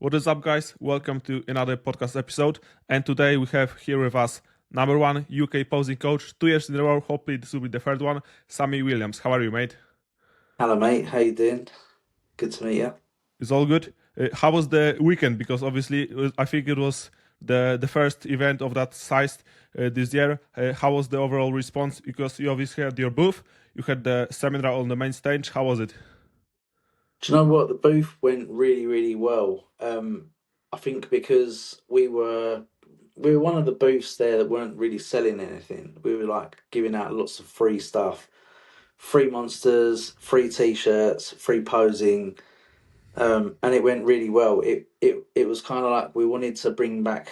What is up, guys? Welcome to another podcast episode. And today we have here with us number one UK posing coach, 2 years in a row. Hopefully, this will be the third one. Sammy Williams. How are you, mate? Hello, mate. How you doing? Good to meet you. It's all good. How was the weekend? Because obviously, I think it was the first event of that size this year. How was the overall response? Because you obviously had your booth, you had the seminar on the main stage. How was it? Do you know what? The booth went really, really well. I think because we were one of the booths there that weren't really selling anything. We were like giving out lots of free stuff, free monsters, free t-shirts, free posing, and it went really well. It was kind of like we wanted to bring back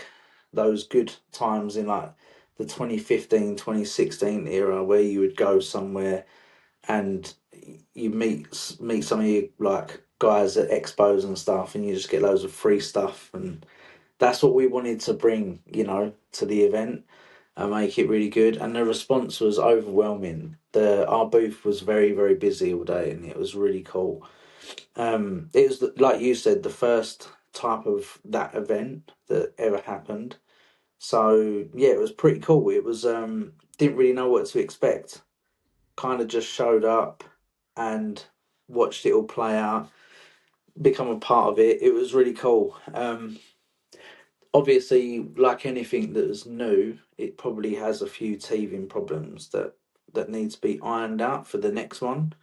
those good times in like the 2015, 2016 era where you would go somewhere and you meet some of you like guys at expos and stuff, and you just get loads of free stuff, and that's what we wanted to bring, to the event and make it really good. And the response was overwhelming. The Our booth was very, very busy all day, and it was really cool. It was like you said, the first type of that event that ever happened. So yeah, it was pretty cool. It was didn't really know what to expect, kind of just showed up and watched it all play out, become a part of it. It was really cool. Obviously, like anything that is new, it probably has a few teething problems that need to be ironed out for the next one.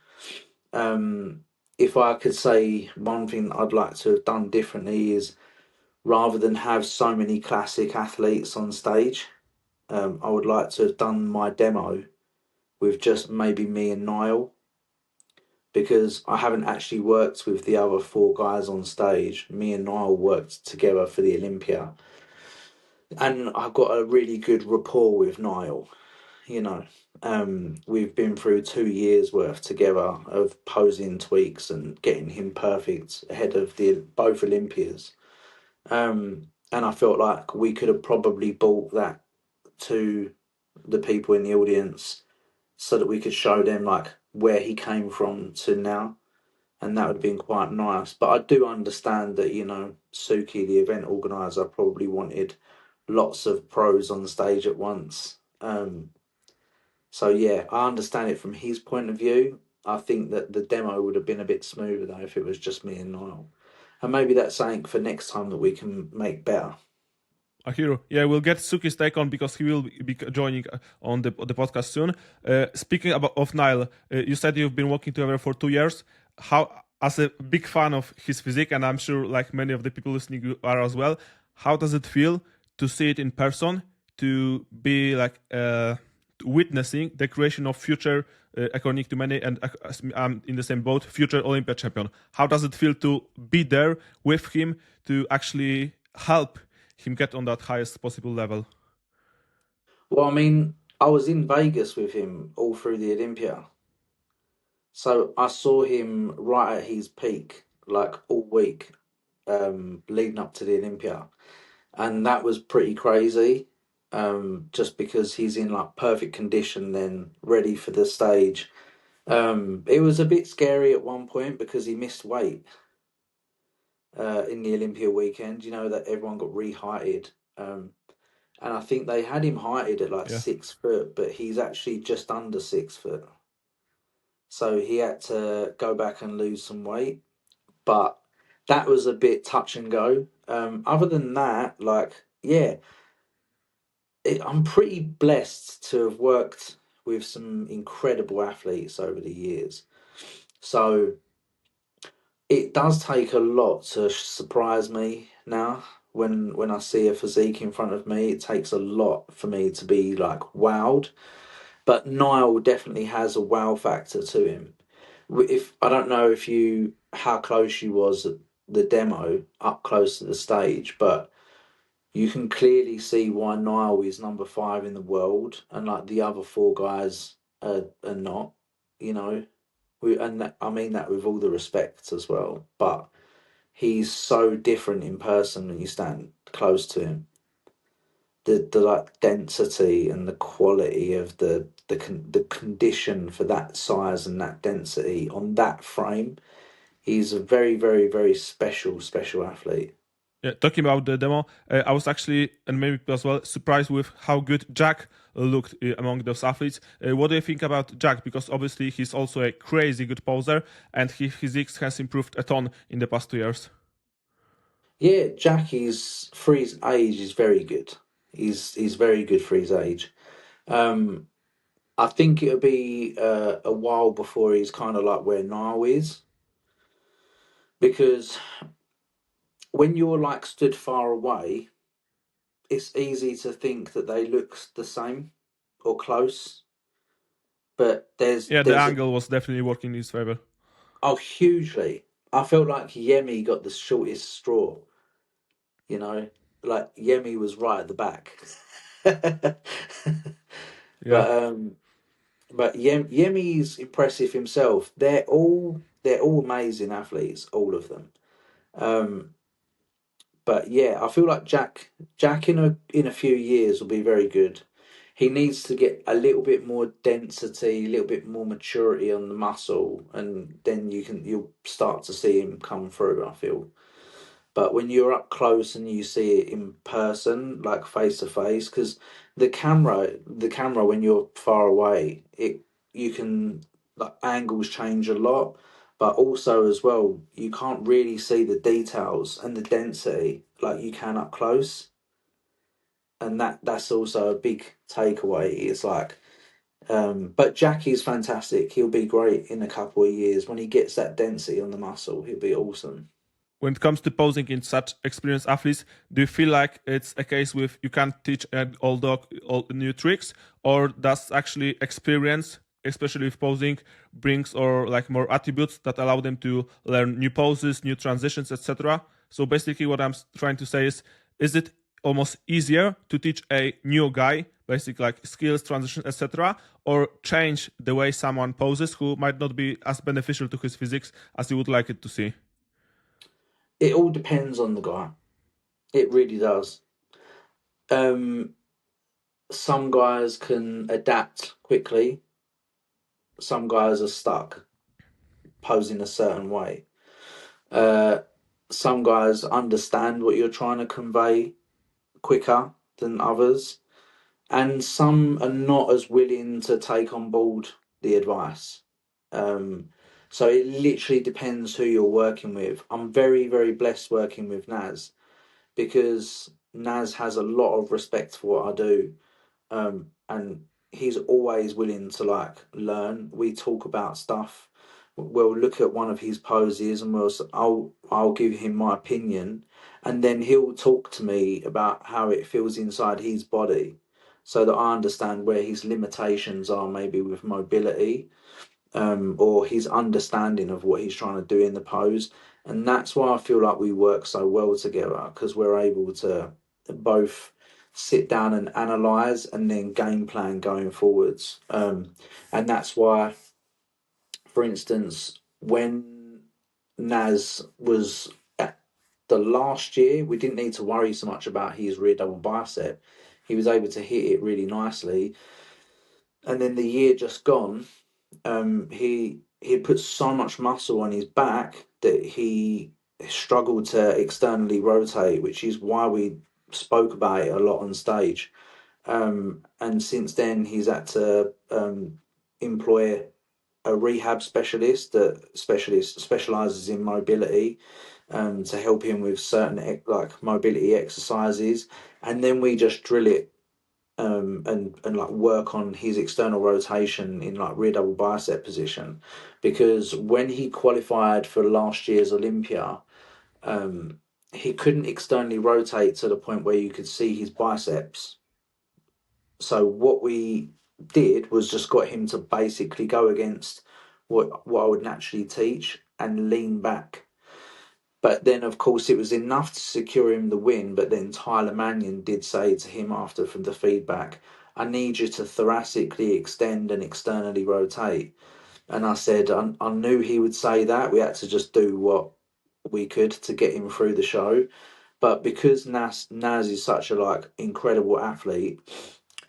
If I could say one thing that I'd like to have done differently is rather than have so many classic athletes on stage, I would like to have done my demo with just maybe me and Niall, because I haven't actually worked with the other four guys on stage. Me and Niall worked together for the Olympia, and I've got a really good rapport with Niall. You know, we've been through 2 years worth together of posing tweaks and getting him perfect ahead of the both Olympias. And I felt like we could have probably brought that to the people in the audience so that we could show them like where he came from to now, and that would have been quite nice. But I do understand that, Suki, the event organizer, probably wanted lots of pros on stage at once. So yeah, I understand it from his point of view. I think that the demo would have been a bit smoother though if it was just me and Niall. And maybe that's something for next time that we can make better. A hero. Yeah, we'll get Suki's take on because he will be joining on the podcast soon. Speaking of Niall, you said you've been working together for 2 years. How, as a big fan of his physique, and I'm sure like many of the people listening are as well, how does it feel to see it in person? To be like witnessing the creation of future, according to many, and I'm in the same boat, future Olympia champion. How does it feel to be there with him to actually help him get on that highest possible level? Well, I mean, I was in Vegas with him all through the Olympia. So I saw him right at his peak, like all week, leading up to the Olympia. And that was pretty crazy. Just because he's in like perfect condition then ready for the stage. It was a bit scary at one point because he missed weight in the Olympia weekend. You know that everyone got re-heighted. And I think they had him heighted at like Yeah. 6 foot, but he's actually just under 6 foot. So he had to go back and lose some weight. But that was a bit touch and go. Other than that, like, yeah, I'm pretty blessed to have worked with some incredible athletes over the years. So it does take a lot to surprise me now. When I see a physique in front of me, it takes a lot for me to be like wowed. But Niall definitely has a wow factor to him. If I don't know if you how close you was at the demo up close to the stage, but you can clearly see why Niall is number five in the world, and like the other four guys are not. You know, I mean that with all the respect as well, but he's so different in person when you stand close to him. The like density and the quality of the condition for that size and that density on that frame. He's a very, very, very special athlete. Yeah, talking about the demo, I was actually, and maybe as well, surprised with how good Jack looked among those athletes. What do you think about Jack? Because obviously he's also a crazy good poser, and his physiques has improved a ton in the past 2 years. Yeah, Jack is for his age is very good. He's very good for his age. Um, I think it'll be a while before he's kind of like where Niall is, because when you're like stood far away, it's easy to think that they look the same or close, but Yeah, the there's angle was definitely working in his favor. oh hugely. I felt like Yemi got the shortest straw. You know, like Yemi was right at the back. Yeah. but Yemi's impressive himself. They're all amazing athletes, all of them. Um, but yeah, I feel like Jack in a few years will be very good. He needs to get a little bit more density, a little bit more maturity on the muscle, and then you'll start to see him come through, I feel. But when you're up close and you see it in person, like face to face, because the camera when you're far away, it you can like angles change a lot, but also as well you can't really see the details and the density like you can up close, and that's also a big takeaway. It's like, but Jackie's fantastic. He'll be great in a couple of years when he gets that density on the muscle. He'll be awesome. When it comes to posing in such experienced athletes, do you feel like it's a case with you can't teach all new tricks, or does actually experience, especially with posing, brings or like more attributes that allow them to learn new poses, new transitions, etc. So basically, what I'm trying to say is it almost easier to teach a new guy, basically like skills, transitions, etc., or change the way someone poses who might not be as beneficial to his physics as you would like it to see? It all depends on the guy. It really does. Um, some guys can adapt quickly. Some guys are stuck posing a certain way. Uh, some guys understand what you're trying to convey quicker than others, and some are not as willing to take on board the advice. Um, so it literally depends who you're working with. I'm very, very blessed working with Naz because Naz has a lot of respect for what I do, and he's always willing to like learn. We talk about stuff. We'll look at one of his poses, and I'll give him my opinion, and then he'll talk to me about how it feels inside his body, so that I understand where his limitations are, maybe with mobility, or his understanding of what he's trying to do in the pose. And that's why I feel like we work so well together because we're able to both sit down and analyze and then game plan going forwards. And that's why, for instance, when Naz was at the last year, we didn't need to worry so much about his rear double bicep. He was able to hit it really nicely. And then the year just gone, he put so much muscle on his back that he struggled to externally rotate, which is why we spoke about it a lot on stage. And since then, he's had to employ a rehab specialist that specializes in mobility, to help him with certain like mobility exercises, and then we just drill it, and like work on his external rotation in like rear double bicep position, because when he qualified for last year's Olympia, he couldn't externally rotate to the point where you could see his biceps. So what we did was just got him to basically go against what I would naturally teach and lean back. But then, of course, it was enough to secure him the win. But then Tyler Mannion did say to him after from the feedback, I need you to thoracically extend and externally rotate. And I said, I knew he would say that. We had to just do what we could to get him through the show. But because Naz is such a like incredible athlete,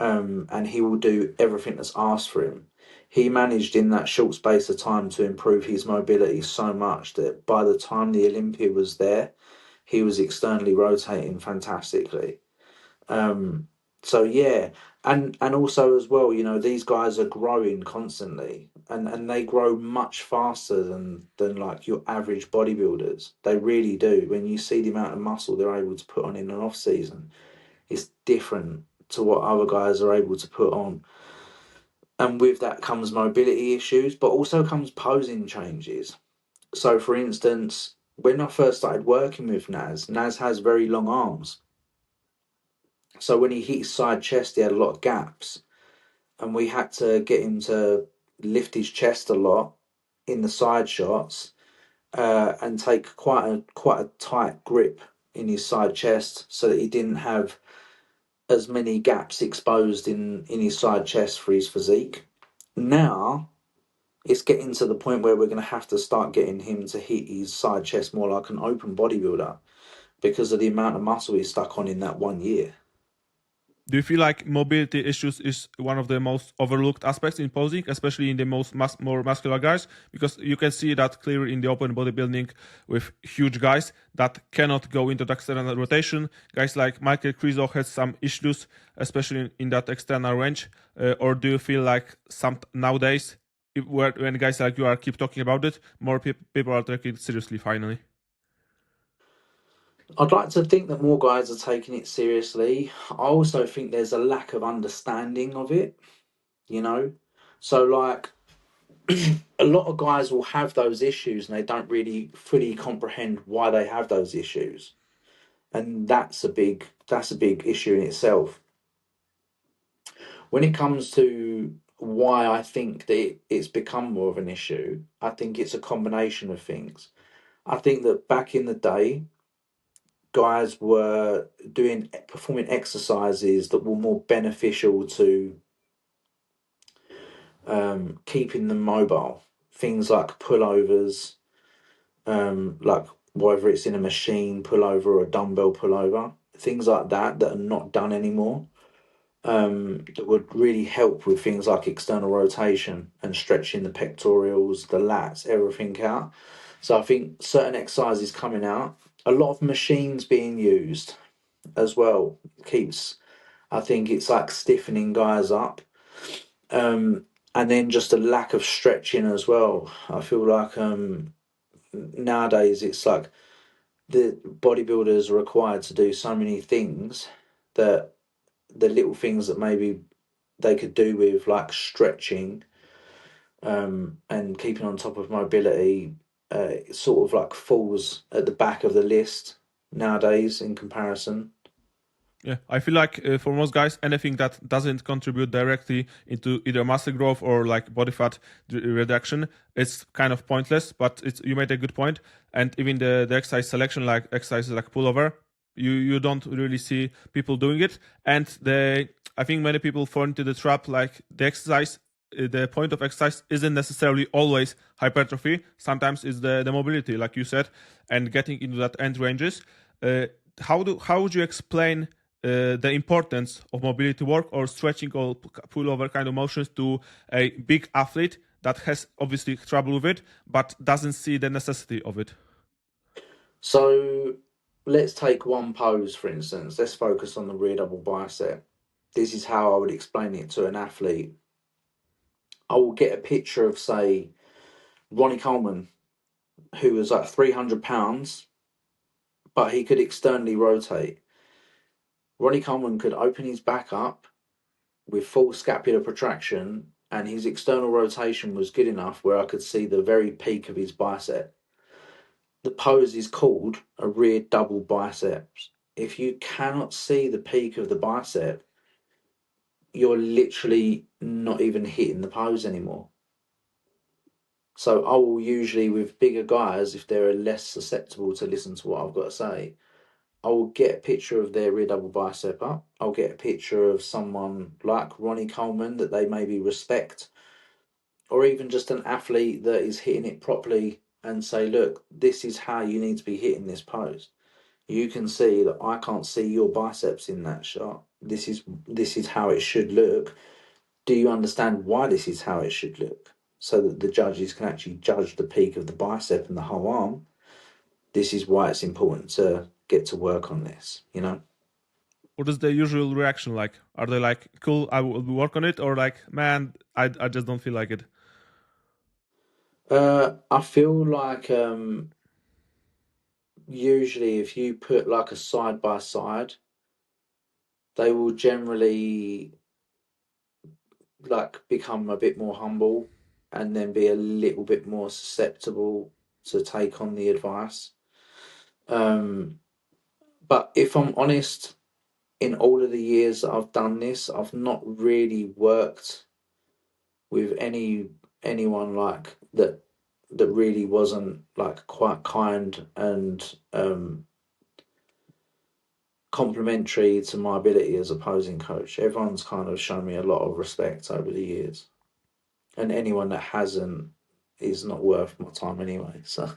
and he will do everything that's asked for him. He managed in that short space of time to improve his mobility so much that by the time the Olympia was there, he was externally rotating fantastically. So yeah, and also as well, you know, these guys are growing constantly, and they grow much faster than like your average bodybuilders. They really do. When you see the amount of muscle they're able to put on in an off season, it's different to what other guys are able to put on. And with that comes mobility issues, but also comes posing changes. So, for instance, when I first started working with Naz has very long arms. So when he hit his side chest, he had a lot of gaps, and we had to get him to lift his chest a lot in the side shots, and take quite a tight grip in his side chest so that he didn't have as many gaps exposed in his side chest for his physique. Now it's getting to the point where we're going to have to start getting him to hit his side chest more like an open bodybuilder because of the amount of muscle he's stuck on in that 1 year. Do you feel like mobility issues is one of the most overlooked aspects in posing, especially in the more muscular guys? Because you can see that clearly in the open bodybuilding with huge guys that cannot go into the external rotation. Guys like Michael Krizo has some issues, especially in that external range. Or do you feel like some nowadays, when guys like you are keep talking about it, more people are taking it seriously finally? I'd like to think that more guys are taking it seriously. I also think there's a lack of understanding of it, you know? So, like, a lot of guys will have those issues and they don't really fully comprehend why they have those issues. And that's a big issue in itself. When it comes to why I think that it's become more of an issue, I think it's a combination of things. I think that back in the day, guys were performing exercises that were more beneficial to keeping them mobile. Things like pullovers, like whether it's in a machine pullover or a dumbbell pullover, things like that that are not done anymore. That would really help with things like external rotation and stretching the pectorials, the lats, everything out. So I think certain exercises coming out, a lot of machines being used as well keeps, I think it's like stiffening guys up, and then just a lack of stretching as well. I feel like nowadays it's like the bodybuilders are required to do so many things that the little things that maybe they could do with like stretching, and keeping on top of mobility, it sort of like falls at the back of the list nowadays in comparison. Yeah, I feel like for most guys, anything that doesn't contribute directly into either muscle growth or like body fat reduction, it's kind of pointless. But you made a good point, and even the exercise selection, like exercises like pullover, you don't really see people doing it, and I think many people fall into the trap like the exercise. The point of exercise isn't necessarily always hypertrophy. Sometimes it's the mobility, like you said, and getting into that end ranges. How would you explain the importance of mobility work or stretching or pullover kind of motions to a big athlete that has obviously trouble with it but doesn't see the necessity of it? So let's take one pose, for instance. Let's focus on the rear double bicep. This is how I would explain it to an athlete. I will get a picture of, say, Ronnie Coleman, who was like 300 pounds, but he could externally rotate. Ronnie Coleman could open his back up with full scapular protraction, and his external rotation was good enough where I could see the very peak of his bicep. The pose is called a rear double biceps. If you cannot see the peak of the bicep, you're literally not even hitting the pose anymore. So I will usually, with bigger guys, if they're less susceptible to listen to what I've got to say, I will get a picture of their rear double bicep up. I'll get a picture of someone like Ronnie Coleman that they maybe respect, or even just an athlete that is hitting it properly, and say, look, this is how you need to be hitting this pose. You can see that I can't see your biceps in that shot. This is how it should look. Do you understand why this is how it should look? So that the judges can actually judge the peak of the bicep and the whole arm. This is why it's important to get to work on this, you know. What is the usual reaction like? Are they like, cool, I will work on it, or like, man, I just don't feel like it? I feel like usually if you put like a side by side, they will generally like become a bit more humble and then be a little bit more susceptible to take on the advice. Um, but if I'm honest, in all of the years that I've done this, I've not really worked with anyone like that really wasn't like quite kind and complimentary to my ability as a posing coach. Everyone's kind of shown me a lot of respect over the years, and anyone that hasn't is not worth my time anyway. So,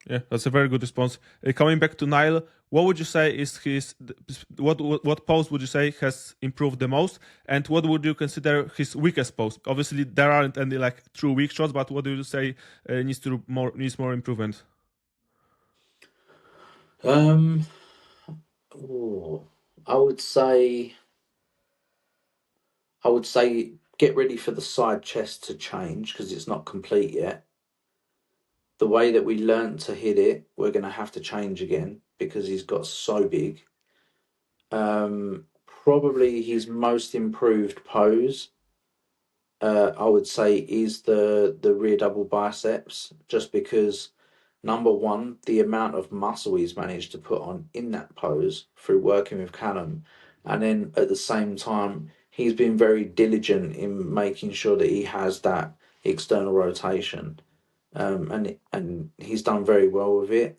Yeah, that's a very good response. Coming back to Niall, what would you say is what pose would you say has improved the most, and what would you consider his weakest pose? Obviously, there aren't any like true weak shots, but what do you say needs more improvement? um, ooh, I would say get ready for the side chest to change because it's not complete yet. The way that we learnt to hit it, we're going to have to change again because he's got so big. Probably his most improved pose, I would say, is the rear double biceps, just because number one, the amount of muscle he's managed to put on in that pose through working with Callum, and then at the same time, he's been very diligent in making sure that he has that external rotation, and he's done very well with it.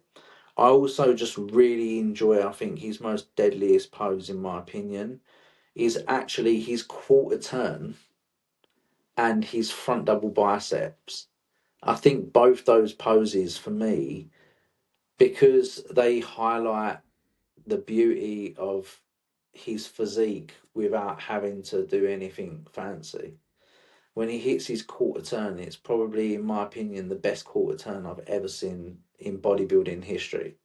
I also just really enjoy, I think, his most deadliest pose, in my opinion, is actually his quarter turn and his front double biceps. I think both those poses for me, because they highlight the beauty of his physique without having to do anything fancy. When he hits his quarter turn, it's probably, in my opinion, the best quarter turn I've ever seen in bodybuilding history.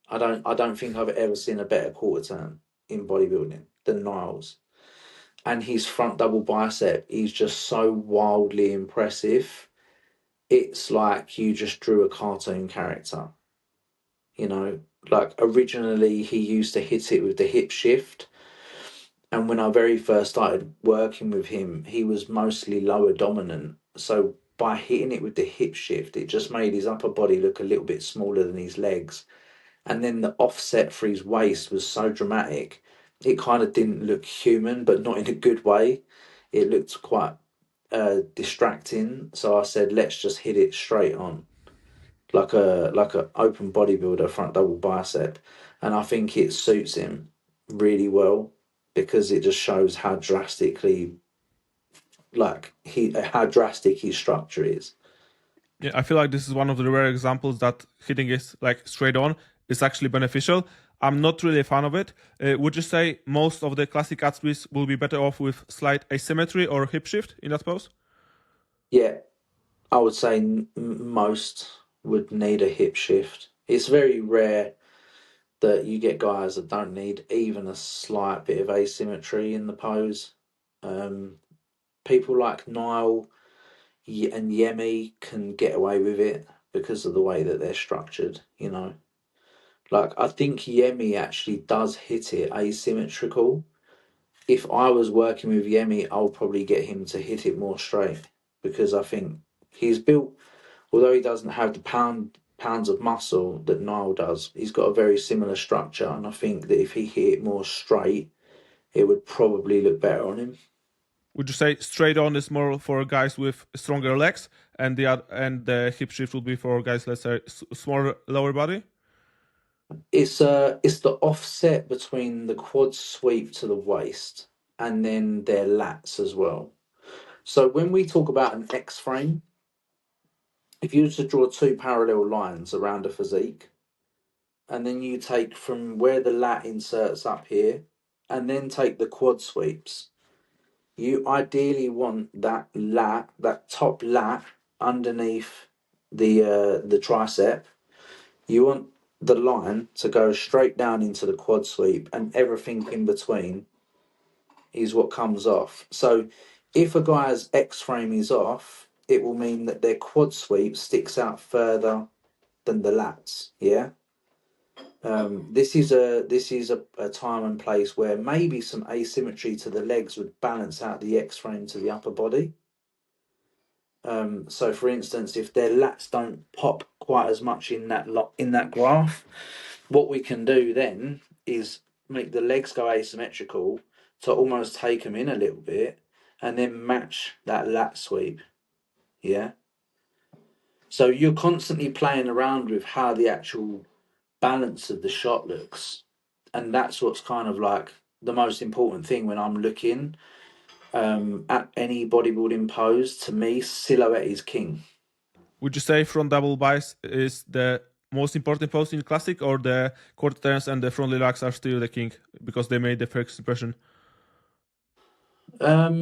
I don't think I've ever seen a better quarter turn in bodybuilding than Niles. And his front double bicep is just so wildly impressive. It's like you just drew a cartoon character. You know, like originally he used to hit it with the hip shift. And when I very first started working with him, he was mostly lower dominant. So by hitting it with the hip shift, it just made his upper body look a little bit smaller than his legs. And then the offset for his waist was so dramatic, it kind of didn't look human, but not in a good way. It looked quite distracting. So I said, let's just hit it straight on, like a open bodybuilder front double bicep, and I think it suits him really well because it just shows how drastically how drastic his structure is. Yeah, I feel like this is one of the rare examples that hitting is like straight on is actually beneficial. I'm not really a fan of it. Would you say most of the classic athletes will be better off with slight asymmetry or hip shift in that pose? Yeah, I would say most would need a hip shift. It's very rare that you get guys that don't need even a slight bit of asymmetry in the pose. Um, People like Niall and Yemi can get away with it because of the way that they're structured, you know. Like, I think Yemi actually does hit it asymmetrical. If I was working with Yemi, I'll probably get him to hit it more straight because I think he's built, although he doesn't have the pounds of muscle that Niall does, he's got a very similar structure. And I think that if he hit it more straight, it would probably look better on him. Would you say straight on is more for guys with stronger legs, and the hip shift would be for guys, let's say, smaller lower body? It's the offset between the quad sweep to the waist and then their lats as well. So when we talk about an X frame, if you were to draw two parallel lines around a physique, and then you take from where the lat inserts up here, and then take the quad sweeps, you ideally want that top lat underneath the tricep. You want the line to go straight down into the quad sweep, and everything in between is what comes off. So if a guy's X frame is off, it will mean that their quad sweep sticks out further than the lats. Yeah. This is a time and place where maybe some asymmetry to the legs would balance out the X frame to the upper body. So, for instance, if their lats don't pop quite as much in that graph, what we can do then is make the legs go asymmetrical to almost take them in a little bit, and then match that lat sweep. Yeah. So you're constantly playing around with how the actual balance of the shot looks, and that's what's kind of like the most important thing when I'm looking at any bodybuilding pose. To me, silhouette is king. Would you say front double bice is the most important pose in classic, or the quarter turns and the front relax are still the king because they made the first impression? I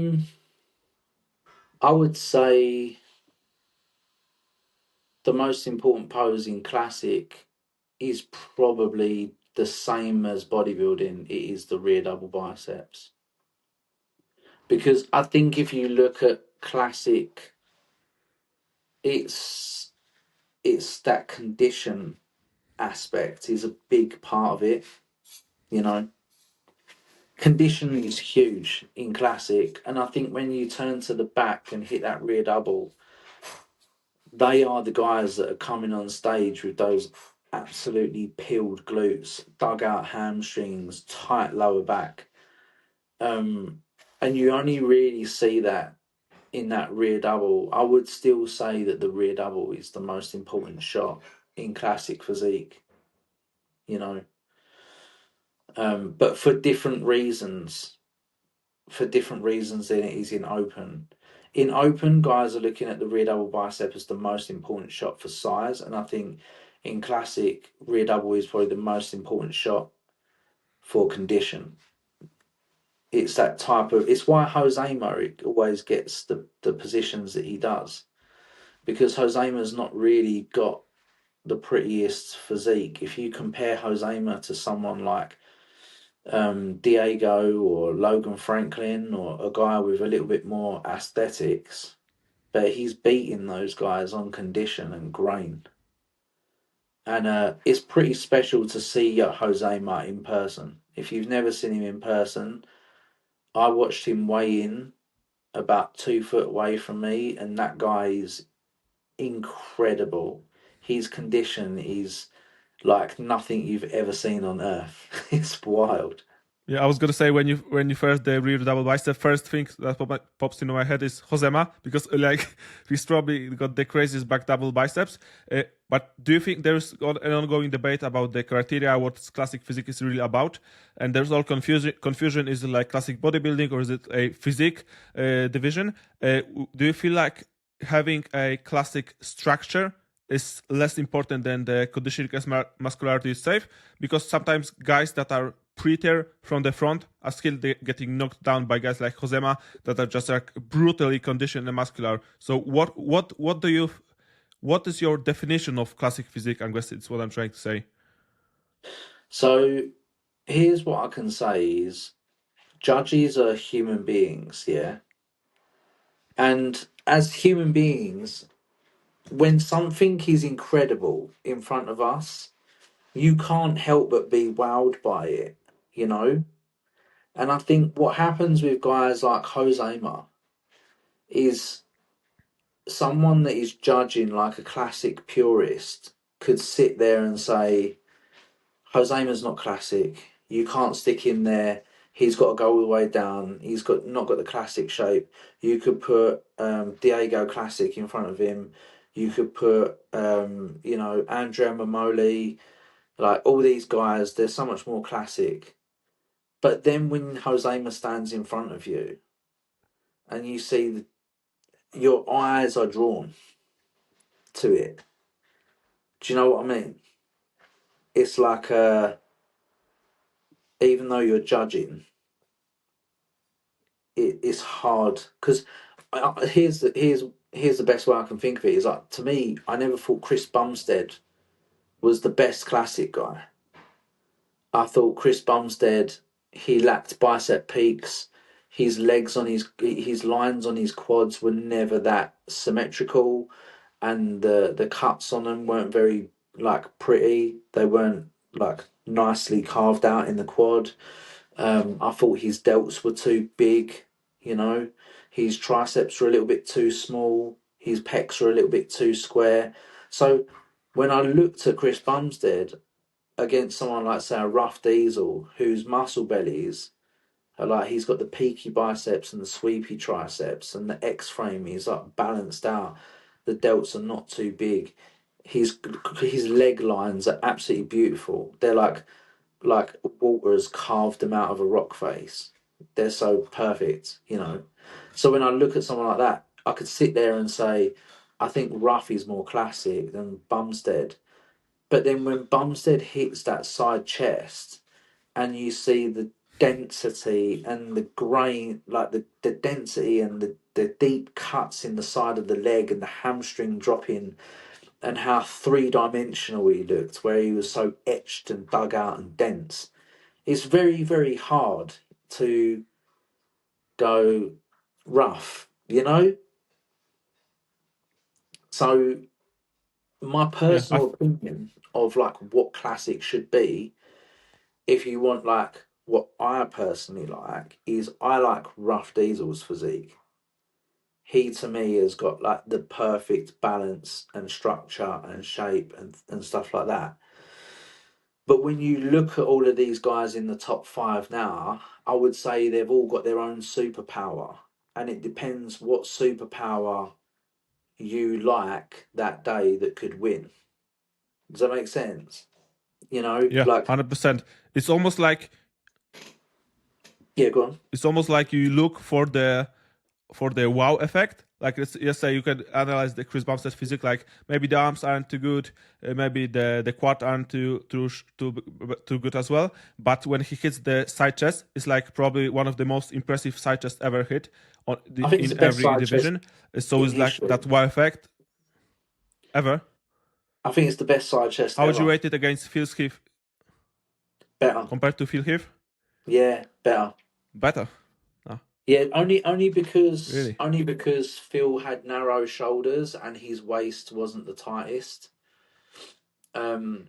would say the most important pose in classic is probably the same as bodybuilding. It is the rear double biceps. Because I think if you look at classic, it's that condition aspect is a big part of it, you know. Condition is huge in classic, and I think when you turn to the back and hit that rear double, they are the guys that are coming on stage with those absolutely peeled glutes, dug out hamstrings, tight lower back. And you only really see that in that rear double. I would still say that the rear double is the most important shot in classic physique, you know. But for different reasons, than it is in open. In open, guys are looking at the rear double bicep as the most important shot for size, and I think in classic, rear double is probably the most important shot for condition. It's that type of. It's why Jose always gets the positions that he does, because Josema's not really got the prettiest physique. If you compare Josema to someone like Diego or Logan Franklin, or a guy with a little bit more aesthetics, but he's beating those guys on condition and grain. And it's pretty special to see Josema in person. If you've never seen him in person, I watched him weigh in about 2 foot away from me, and that guy is incredible. His condition is like nothing you've ever seen on earth. It's wild. Yeah, I was gonna say when you first the rear double bicep, first thing that pops into my head is Josema, because like he's probably got the craziest back double biceps. But do you think there's an ongoing debate about the criteria, what classic physique is really about? And there's all confusion. Is it like classic bodybuilding, or is it a physique division? Do you feel like having a classic structure is less important than the conditioning as muscularity is safe? Because sometimes guys that are prettier from the front are still getting knocked down by guys like Josema that are just like brutally conditioned and muscular. So what is your definition of classic physique? I guess it's what I'm trying to say. So here's what I can say is judges are human beings, yeah? And as human beings, when something is incredible in front of us, you can't help but be wowed by it, you know? And I think what happens with guys like Josema is someone that is judging like a classic purist could sit there and say, Josema's not classic. You can't stick him there. He's got to go all the way down. He's not got the classic shape. You could put Diego Classic in front of him. You could put Andrea Mamoli, like all these guys. They're so much more classic. But then when Josema stands in front of you, and you see your eyes are drawn to it. Do you know what I mean? It's like even though you're judging, it's hard because here's the best way I can think of it is like, to me, I never thought Chris Bumstead was the best classic guy. I thought Chris Bumstead, he lacked bicep peaks. His legs on his lines on his quads were never that symmetrical, and the cuts on them weren't very like pretty. They weren't like nicely carved out in the quad. I thought his delts were too big, you know. His triceps were a little bit too small. His pecs were a little bit too square. So when I looked at Chris Bumstead against someone like, say, a Rough Diesel, whose muscle bellies are like, he's got the peaky biceps and the sweepy triceps, and the X frame is like balanced out. The delts are not too big. His leg lines are absolutely beautiful. They're like water has carved them out of a rock face. They're so perfect, you know. So when I look at someone like that, I could sit there and say, I think Rough is more classic than Bumstead. But then when Bumstead hits that side chest and you see the density and the grain, like the density and the deep cuts in the side of the leg and the hamstring dropping, and how three-dimensional he looked, where he was so etched and dug out and dense, it's very, very hard to go Rough, you know? So my Yeah, personal opinion of like what classic should be, if you want like what I personally like, is I like Rough Diesel's physique. He to me has got like the perfect balance and structure and shape and stuff like that. But when you look at all of these guys in the top five now, I would say they've all got their own superpower. And it depends what superpower you like that day that could win. Does that make sense? You know, yeah, like, 100%. It's almost like yeah, go on. you look for the wow effect. Like let's say you can analyze the Chris Bumstead physique. Like maybe the arms aren't too good, maybe the quad aren't too good as well. But when he hits the side chest, it's like probably one of the most impressive side chests ever hit I think it's in the best every side chest division. So in it's like history. that wow effect ever. I think it's the best side chest How would you ever. rate it against Phil Heath Better. compared to Phil Heath? Yeah, better. Better. Ah, Yeah, only really? because Phil had narrow shoulders and his waist wasn't the tightest. Um,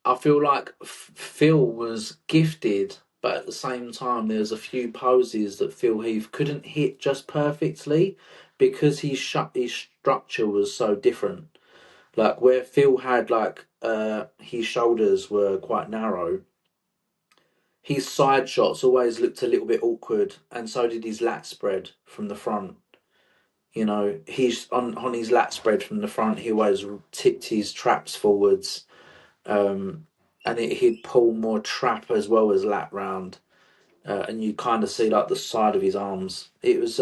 I feel like Phil was gifted, but at the same time, there's a few poses that Phil Heath couldn't hit just perfectly because his structure was so different. Like where Phil had like his shoulders were quite narrow, his side shots always looked a little bit awkward, and so did his lat spread from the front. You know, he's on his lat spread from the front. He always tipped his traps forwards, um, and he'd pull more trap as well as lat round, and you kind of see like the side of his arms. It was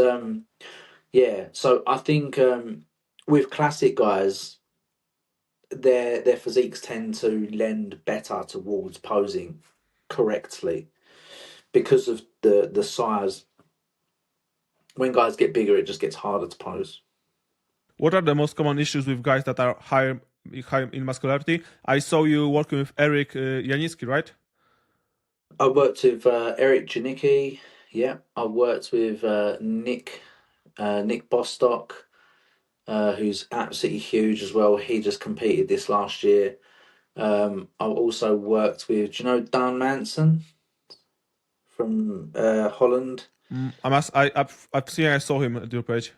yeah. So I think with classic guys, their physiques tend to lend better towards posing correctly because of the size. When guys get bigger, it just gets harder to pose. What are the most common issues with guys that are high in muscularity? I saw you working with Eric Janicki, right? I worked with Eric Janicki. Yeah, I worked with Nick Bostock, who's absolutely huge as well. He just competed this last year. I also worked with, do you know Dan Manson from Holland? I've seen, I saw him at your page.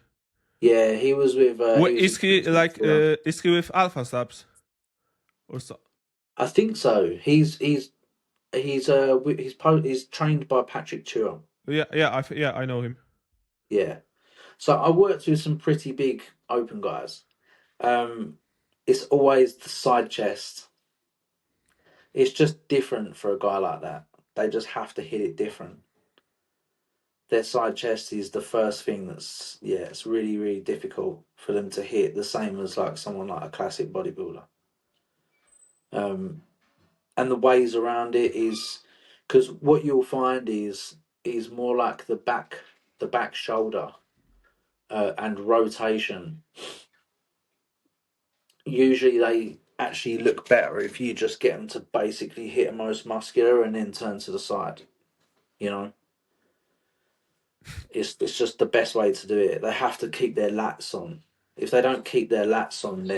Yeah, he was with What he was is with he like? Muscular. Is he with Alpha Subs or so? I think so. He's trained by Patrick Tuor. Yeah, yeah, I know him. Yeah. So I worked with some pretty big open guys. Um, it's always the side chest. It's just different for a guy like that. They just have to hit it different. Their side chest is the first thing that's, yeah, it's really, really difficult for them to hit, the same as like someone like a classic bodybuilder. Um, and the ways around it is because what you'll find is more like the back shoulder and rotation. Usually they actually look better if you just get them to basically hit a most muscular and then turn to the side. You know, it's just the best way to do it. They have to keep their lats on. If they don't keep their lats on,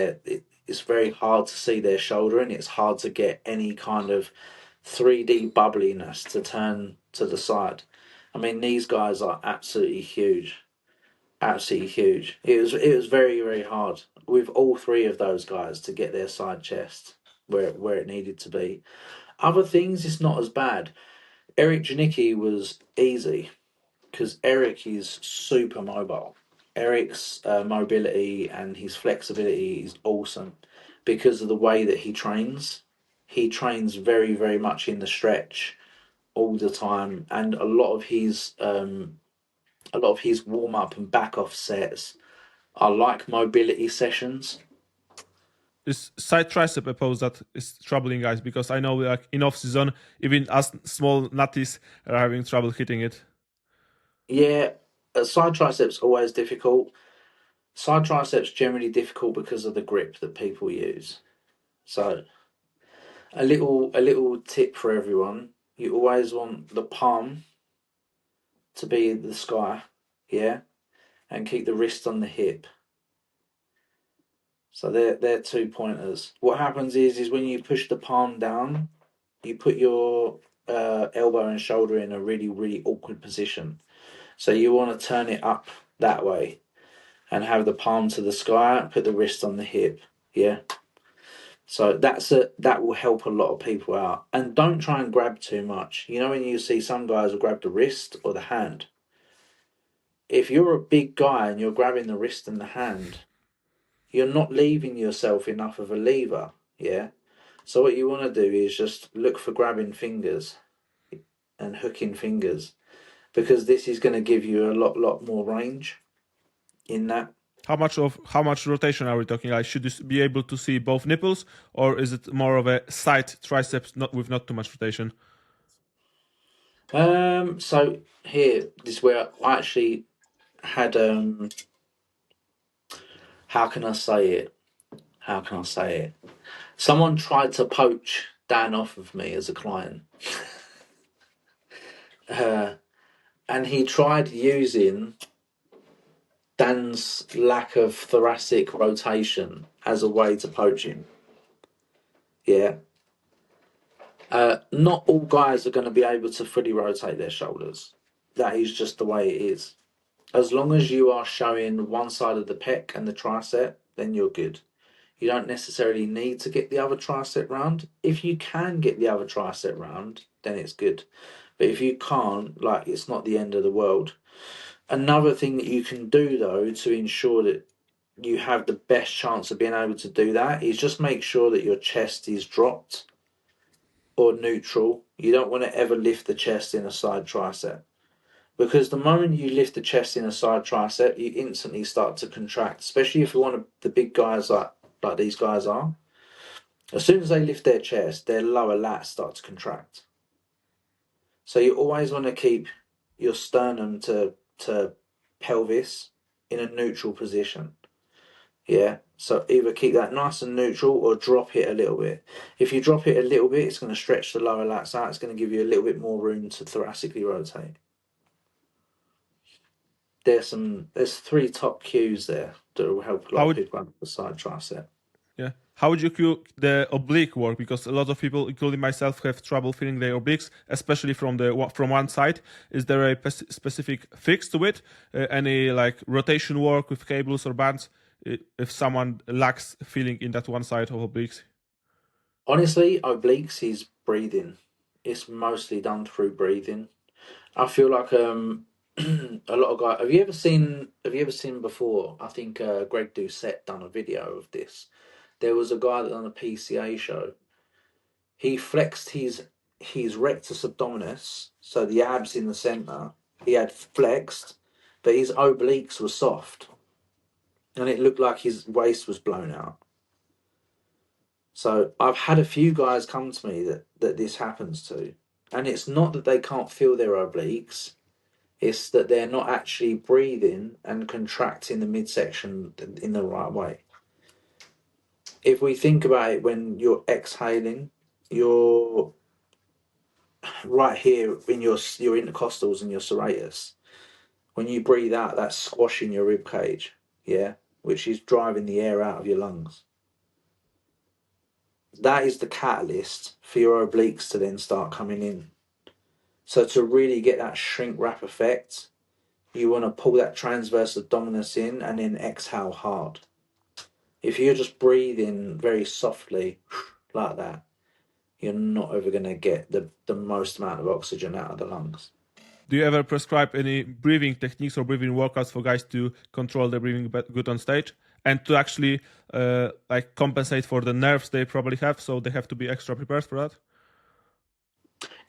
it's very hard to see their shoulder, and it's hard to get any kind of 3D bubbliness to turn to the side. I mean, these guys are absolutely huge, absolutely huge. It was very, very hard with all three of those guys to get their side chest where it needed to be. Other things, it's not as bad. Eric Janicki was easy because Eric is super mobile. Eric's mobility and his flexibility is awesome because of the way that he trains. He trains very, very much in the stretch all the time, and a lot of his warm up and back off sets are like mobility sessions. Is side tricep a pose that is troubling guys? Because I know like in off season, even us small nutties are having trouble hitting it. Yeah, side triceps always difficult. Side triceps generally difficult because of the grip that people use. So a little tip for everyone: you always want the palm to be the sky, yeah, and keep the wrist on the hip. So they're 2 pointers. What happens is when you push the palm down, you put your elbow and shoulder in a really, really awkward position. So you want to turn it up that way and have the palm to the sky, put the wrist on the hip. Yeah. So that will help a lot of people out. And don't try and grab too much. You know when you see some guys will grab the wrist or the hand. If you're a big guy and you're grabbing the wrist and the hand, you're not leaving yourself enough of a lever. Yeah. So what you want to do is just look for grabbing fingers and hooking fingers, because this is going to give you a lot more range in that. How much rotation are we talking? Like, should you be able to see both nipples, or is it more of a side triceps not with not too much rotation? So here, this is where I actually had how can I say it? How can I say it? Someone tried to poach Dan off of me as a client. And he tried using Dan's lack of thoracic rotation as a way to poach him. Yeah. Not all guys are going to be able to fully rotate their shoulders. That is just the way it is. As long as you are showing one side of the pec and the tricep, then you're good. You don't necessarily need to get the other tricep round. If you can get the other tricep round, then it's good. But if you can't, like, it's not the end of the world. Another thing that you can do, though, to ensure that you have the best chance of being able to do that is just make sure that your chest is dropped or neutral. You don't want to ever lift the chest in a side tricep, because the moment you lift the chest in a side tricep, you instantly start to contract, especially if you're one of the big guys like these guys are. As soon as they lift their chest, their lower lats start to contract. So you always want to keep your sternum to pelvis in a neutral position. Yeah, so either keep that nice and neutral or drop it a little bit. If you drop it a little bit, it's going to stretch the lower lats out. It's going to give you a little bit more room to thoracically rotate. There's three top cues there that will help a lot of people out the side tricep. Yeah. How would you cue the oblique work? Because a lot of people, including myself, have trouble feeling their obliques, especially from one side. Is there a specific fix to it? Any like rotation work with cables or bands? If someone lacks feeling in that one side of obliques. Honestly, obliques is breathing. It's mostly done through breathing. I feel like a lot of guys. Have you ever seen before? I think Greg Doucette done a video of this. There was a guy that on a PCA show. He flexed his rectus abdominis, so the abs in the center. He had flexed, but his obliques were soft, and it looked like his waist was blown out. So I've had a few guys come to me that this happens to, and it's not that they can't feel their obliques. It's that they're not actually breathing and contracting the midsection in the right way. if we think about it, when you're exhaling, you're right here in your intercostals and your serratus. When you breathe out, that's squashing your rib cage, yeah, which is driving the air out of your lungs. That is the catalyst for your obliques to then start coming in. So to really get that shrink wrap effect, you want to pull that transverse abdominis in and then exhale hard. If you're just breathing very softly like that, you're not ever going to get the most amount of oxygen out of the lungs. Do you ever prescribe any breathing techniques or breathing workouts for guys to control their breathing good on stage and to actually like compensate for the nerves they probably have, so they have to be extra prepared for that?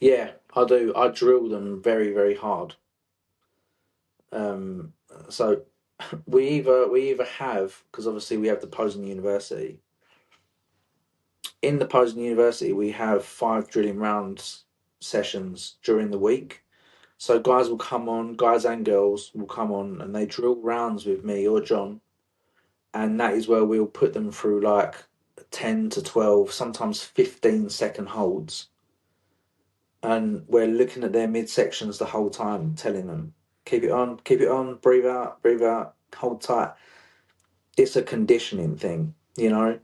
Yeah, I do. I drill them very, very hard. So we either have, because obviously we have the Posing University. In the Posing University, we have 5 drilling rounds sessions during the week. So guys will come on, guys and girls will come on, and they drill rounds with me or John, and that is where we'll put them through like 10 to 12, sometimes 15-second holds. And we're looking at their midsections the whole time, telling them, keep it on, breathe out, hold tight. It's a conditioning thing, you know.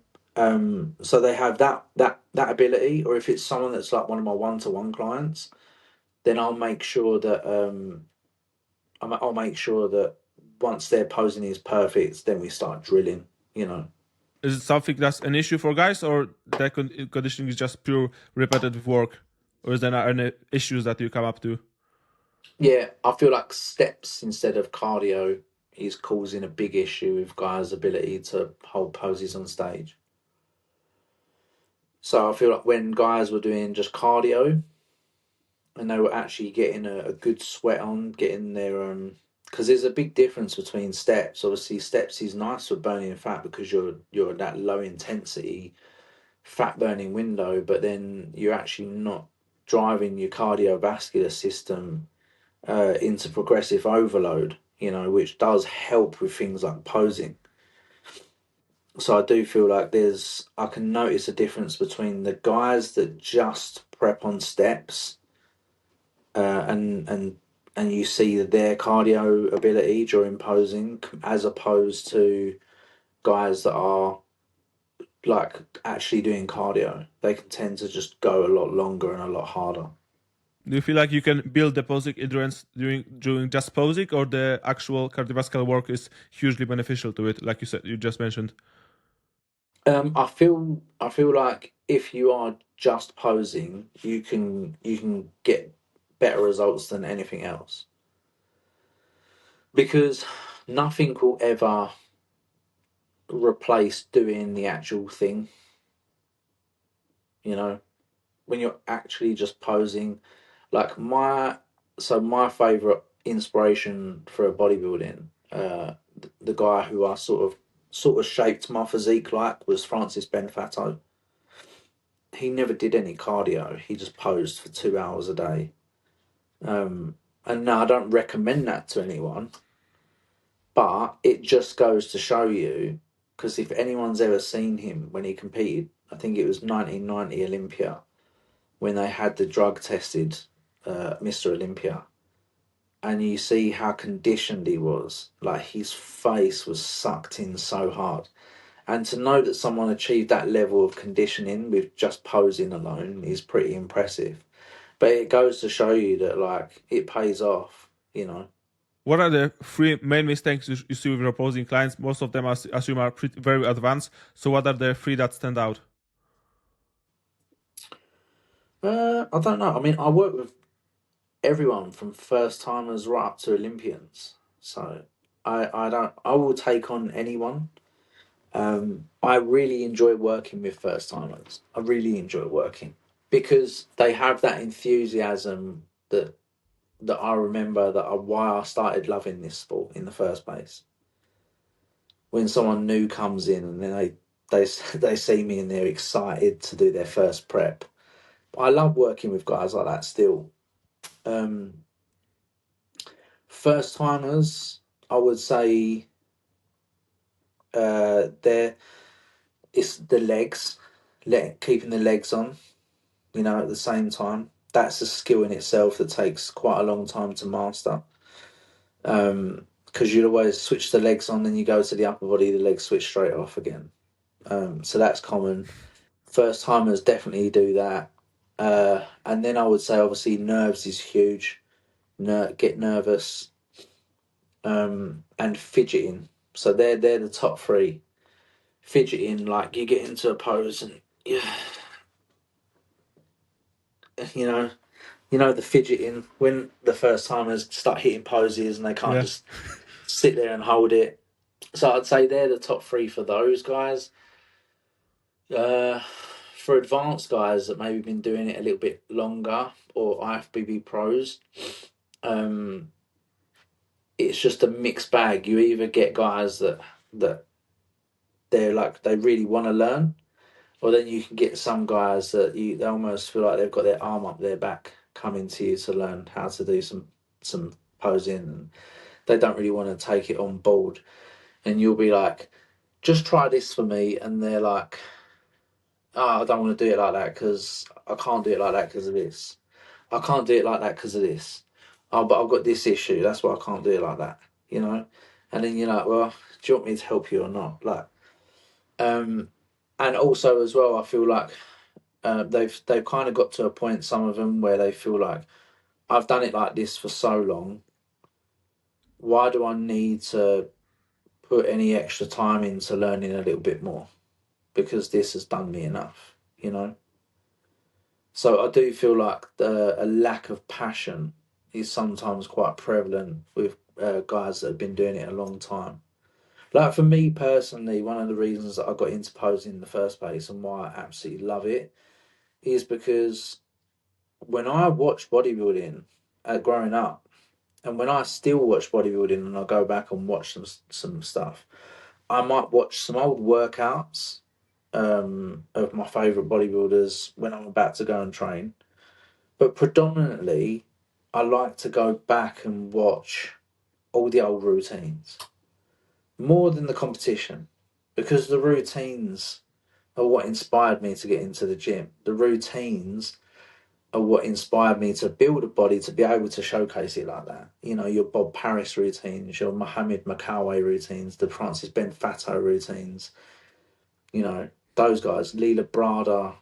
So they have that ability, or if it's someone that's like one of my one-to-one clients, then I'll make sure that I'll make sure that once their posing is perfect, then we start drilling, you know. Is it something that's an issue for guys, or that conditioning is just pure repetitive work, or is there any issues that you come up to? Yeah, I feel like steps instead of cardio is causing a big issue with guys' ability to hold poses on stage. So I feel like when guys were doing just cardio and they were actually getting a good sweat on, getting their because there's a big difference between steps. Obviously, steps is nice for burning fat because you're at that low intensity fat burning window, but then you're actually not driving your cardiovascular system into progressive overload, you know, which does help with things like posing. So I do feel like I can notice a difference between the guys that just prep on steps, and you see their cardio ability during posing, as opposed to guys that are like actually doing cardio. They can tend to just go a lot longer and a lot harder. Do you feel like you can build the posing endurance during just posing, or the actual cardiovascular work is hugely beneficial to it, like you just mentioned? I feel like if you are just posing, you can get better results than anything else, because nothing will ever replace doing the actual thing. You know, when you're actually just posing, like my favorite inspiration for a bodybuilding, the guy who I sort of shaped my physique like was Francis Benfato. He never did any cardio. He just posed for 2 hours a day. And no, I don't recommend that to anyone, but it just goes to show you, because if anyone's ever seen him when he competed, I think it was 1990 Olympia, when they had the drug tested Mr. Olympia, and you see how conditioned he was. Like, his face was sucked in so hard. And to know that someone achieved that level of conditioning with just posing alone is pretty impressive. But it goes to show you that, like, it pays off, you know. What are the 3 main mistakes you see with your posing clients? Most of them, I assume, are very advanced. So, what are the 3 that stand out? I don't know. I mean, I work with everyone from first timers right up to Olympians. So I will take on anyone. I really enjoy working with first timers. I really enjoy working because they have that enthusiasm that I remember, why I started loving this sport in the first place. When someone new comes in and then they they see me and they're excited to do their first prep. I love working with guys like that still. Um, First timers, I would say, they're it's the legs, keeping the legs on, at the same time. That's a skill in itself that takes quite a long time to master. Because you'd always switch the legs on, then you go to the upper body, the legs switch straight off again. So that's common. First timers definitely do that. And then I would say obviously nerves is huge. Get nervous, and fidgeting. So they're the top three. Fidgeting, like you get into a pose and yeah, you know, the fidgeting when the first timers start hitting poses and they can't Yeah. just sit there and hold it. So I'd say they're the top three for those guys. For advanced guys that maybe been doing it a little bit longer or IFBB pros, um, it's just a mixed bag. You either get guys that they're like they really want to learn, or then you can get some guys that they almost feel like they've got their arm up their back coming to you to learn how to do some posing, and they don't really want to take it on board. And you'll be like, just try this for me, and they're like, oh, I don't want to do it like that because I can't do it like that because of this. I can't do it like that because of this. Oh, but I've got this issue. That's why I can't do it like that. And then you're like, well, do you want me to help you or not? Like, and also as well, I feel like they've kind of got to a point, some of them, where they feel like I've done it like this for so long. Why do I need to put any extra time into learning a little bit more? Because this has done me enough. So I do feel like a lack of passion is sometimes quite prevalent with guys that have been doing it a long time. Like for me personally, one of the reasons that I got into posing in the first place and why I absolutely love it is because when I watched bodybuilding growing up, and when I still watch bodybuilding and I go back and watch some stuff, I might watch some old workouts of my favourite bodybuilders when I'm about to go and train. But predominantly, I like to go back and watch all the old routines more than the competition, because the routines are what inspired me to get into the gym. The routines are what inspired me to build a body to be able to showcase it like that. Your Bob Paris routines, your Mohammed Makawe routines, the Francis Ben Fato routines, those guys, Leela Brada.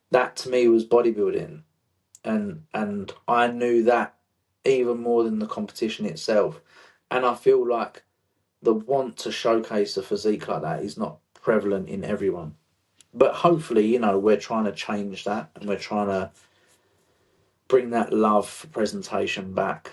That to me was bodybuilding. And I knew that even more than the competition itself. And I feel like the want to showcase a physique like that is not prevalent in everyone. But hopefully, we're trying to change that, and we're trying to bring that love for presentation back.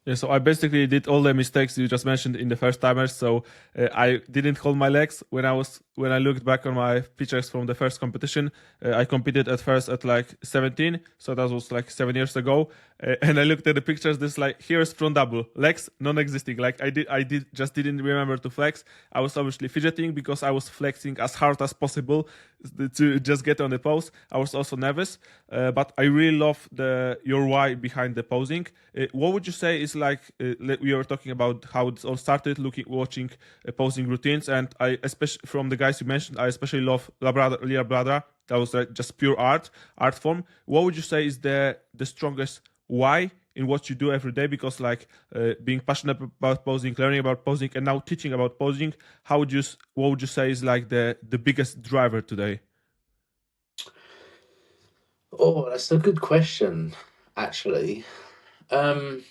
Yeah, so I basically did all the mistakes you just mentioned in the first timers. So I didn't hold my legs when I looked back on my pictures from the first competition. I competed at first at like 17, so that was like 7 years ago. And I looked at the pictures. This like here's front double, legs non-existing. Like I just didn't remember to flex. I was obviously fidgeting because I was flexing as hard as possible to just get on the pose. I was also nervous, but I really love your why behind the posing. What would you say is like we were talking about how it all started, watching posing routines, and I especially from the guys you mentioned, I especially love Leah Brada. That was like just pure art form. What would you say is the strongest why in what you do every day? Because like being passionate about posing, learning about posing, and now teaching about posing, what would you say is like the biggest driver today? Oh, that's a good question, actually. I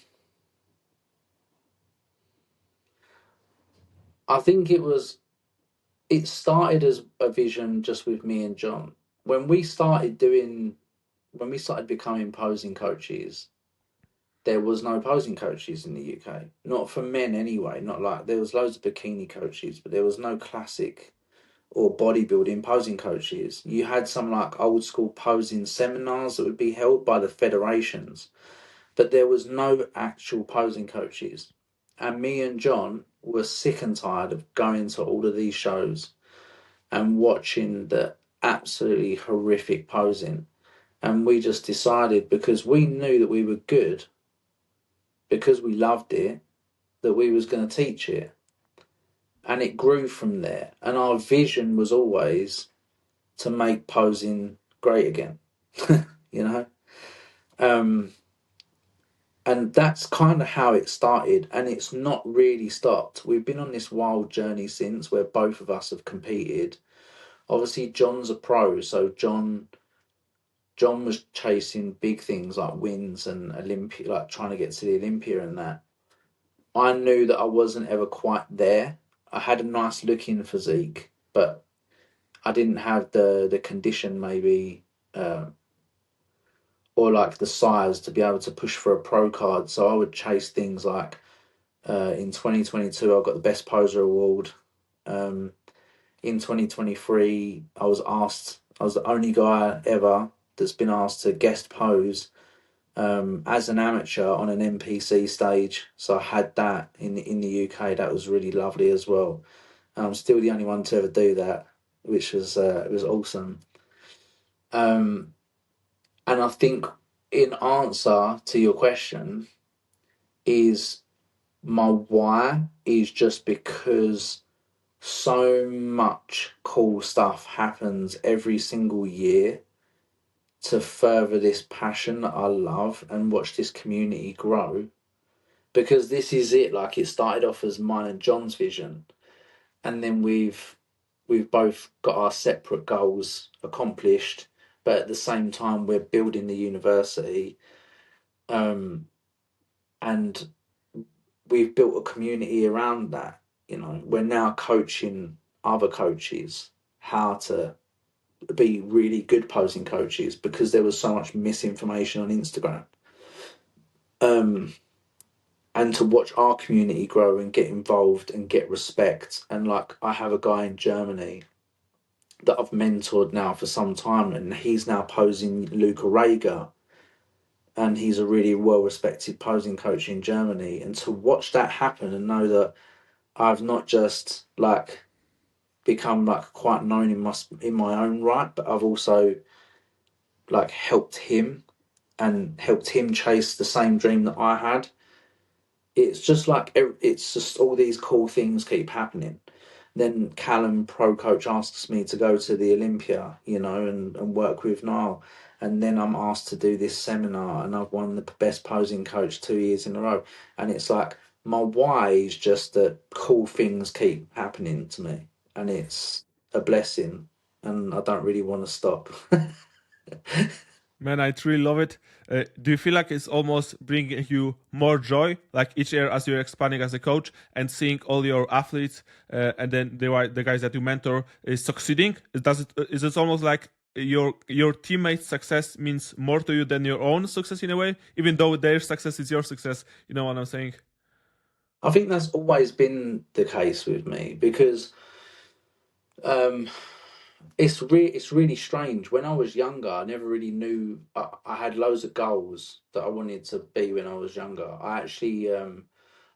think it started as a vision just with me and John. When we started becoming posing coaches, there was no posing coaches in the UK. Not for men anyway. Not like there was loads of bikini coaches, but there was no classic or bodybuilding posing coaches. You had some like old school posing seminars that would be held by the federations, but there was no actual posing coaches. And me and John were sick and tired of going to all of these shows and watching the absolutely horrific posing. And we just decided, because we knew that we were good, because we loved it, that we was going to teach it. and it grew from there. And our vision was always to make posing great again, you know. Um, and that's kind of how it started, and it's not really stopped. We've been on this wild journey since, where both of us have competed. Obviously, John's a pro, so John was chasing big things like wins and Olympia, like trying to get to the Olympia and that. I knew that I wasn't ever quite there. I had a nice looking physique, but I didn't have the condition maybe, uh, or like the size to be able to push for a pro card. So I would chase things like, in 2022 I got the best poser award. Um, in 2023 I was the only guy ever that's been asked to guest pose as an amateur on an NPC stage. So I had that in the UK. That was really lovely as well. I'm still the only one to ever do that, which was it was awesome. Um, and I think in answer to your question is my why is just because so much cool stuff happens every single year to further this passion that I love and watch this community grow. Because this is it, like it started off as mine and John's vision, and then we've both got our separate goals accomplished, but at the same time we're building the university, and we've built a community around that. You know, we're now coaching other coaches how to be really good posing coaches because there was so much misinformation on Instagram. And to watch our community grow and get involved and get respect. And like, I have a guy in Germany that I've mentored now for some time, and he's now posing Luca Rega, and he's a really well respected posing coach in Germany. And to watch that happen and know that I've not just like become like quite known in my own right, but I've also like helped him and helped him chase the same dream that I had. It's just like it's just all these cool things keep happening. Then Callum, pro coach, asks me to go to the Olympia, you know, and work with Niall. And then I'm asked to do this seminar, and I've won the best posing coach 2 years in a row. And it's like my why is just that cool things keep happening to me, and it's a blessing, and I don't really want to stop. Man, I truly love it. Do you feel like it's almost bringing you more joy, like each year as you're expanding as a coach and seeing all your athletes and then the guys that you mentor is succeeding? Is it almost like your teammates' success means more to you than your own success in a way, even though their success is your success? You know what I'm saying? I think that's always been the case with me because um, it's really strange. When I was younger, I never really knew. I had loads of goals that I wanted to be when I was younger. I actually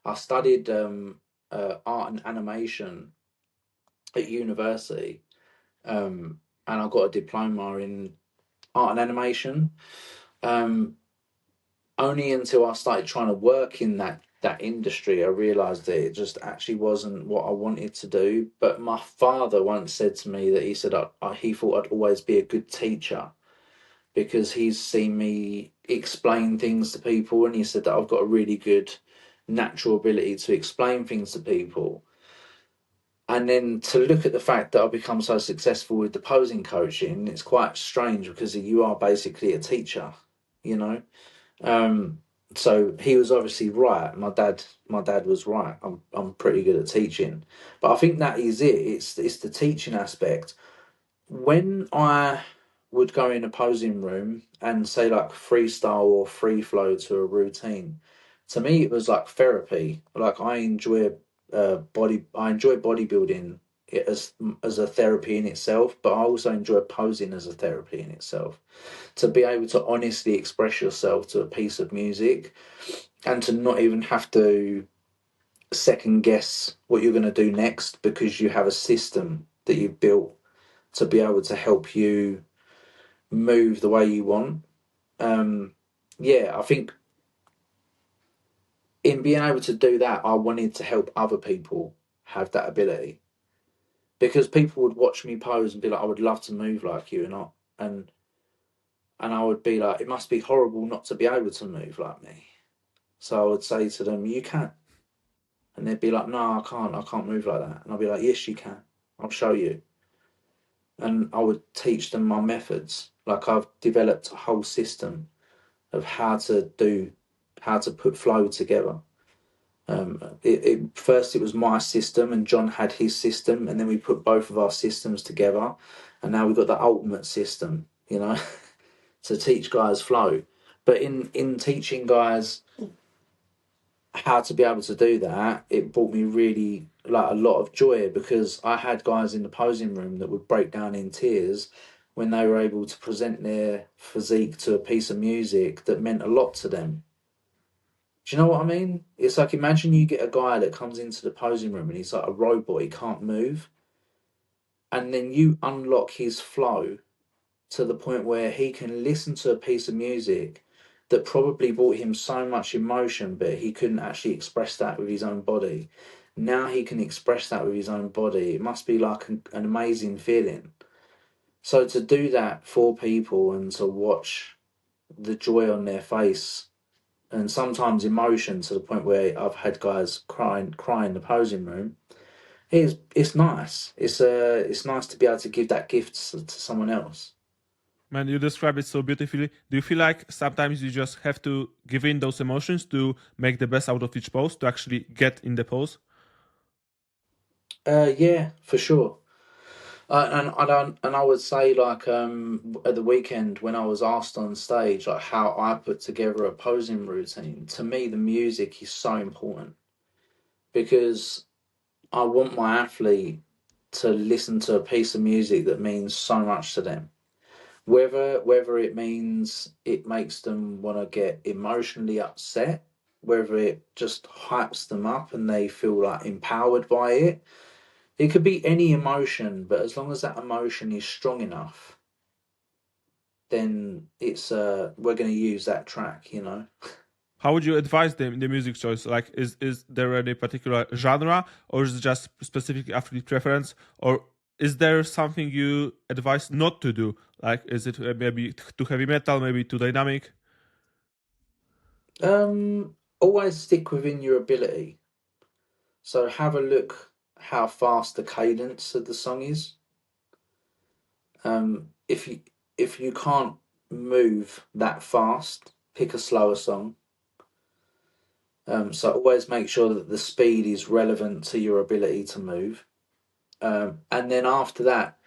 I studied art and animation at university, and I got a diploma in art and animation. Um, Only until I started trying to work in that industry, I realised that it just actually wasn't what I wanted to do. But my father once said to me that he said he thought I'd always be a good teacher because he's seen me explain things to people, and he said that I've got a really good natural ability to explain things to people. And then to look at the fact that I've become so successful with the posing coaching, it's quite strange because you are basically a teacher, you know. Um, so he was obviously right. My dad was right. I'm pretty good at teaching, but I think that is it. It's the teaching aspect. When I would go in a posing room and say like freestyle or free flow to a routine, to me it was like therapy. Like I enjoy bodybuilding as a therapy in itself, but I also enjoy posing as a therapy in itself. To be able to honestly express yourself to a piece of music and to not even have to second guess what you're going to do next because you have a system that you've built to be able to help you move the way you want. Yeah, I think in being able to do that, I wanted to help other people have that ability, because people would watch me pose and be like, I would love to move like you, and and I would be like, it must be horrible not to be able to move like me. So I would say to them, you can. And they'd be like, no, I can't move like that. And I'd be like, yes, you can. I'll show you. And I would teach them my methods. Like, I've developed a whole system of how to put flow together. First it was my system and John had his system, and then we put both of our systems together, and now we've got the ultimate system, to teach guys flow. But in teaching guys how to be able to do that, it brought me really like a lot of joy, because I had guys in the posing room that would break down in tears when they were able to present their physique to a piece of music that meant a lot to them. Do you know what I mean? It's like, imagine you get a guy that comes into the posing room and he's like a robot, he can't move, and then you unlock his flow to the point where he can listen to a piece of music that probably brought him so much emotion, but he couldn't actually express that with his own body. Now he can express that with his own body. It must be like an amazing feeling. So to do that for people and to watch the joy on their face, and sometimes emotion to the point where I've had guys cry in the posing room, it's nice. It's nice to be able to give that gift to someone else. Man, you describe it so beautifully. Do you feel like sometimes you just have to give in those emotions to make the best out of each pose, to actually get in the pose? Yeah, for sure. And I would say, like, at the weekend when I was asked on stage like how I put together a posing routine, to me the music is so important, because I want my athlete to listen to a piece of music that means so much to them. Whether it means it makes them want to get emotionally upset, whether it just hypes them up and they feel like empowered by it. It could be any emotion, but as long as that emotion is strong enough, then it's we're going to use that track. How would you advise them in the music choice? Like, is there any particular genre, or is it just specific athlete preference, or is there something you advise not to do? Like, is it maybe too heavy metal, maybe too dynamic? Always stick within your ability. So have a look how fast the cadence of the song is. If you can't move that fast, pick a slower song. So always make sure that the speed is relevant to your ability to move. And then after that,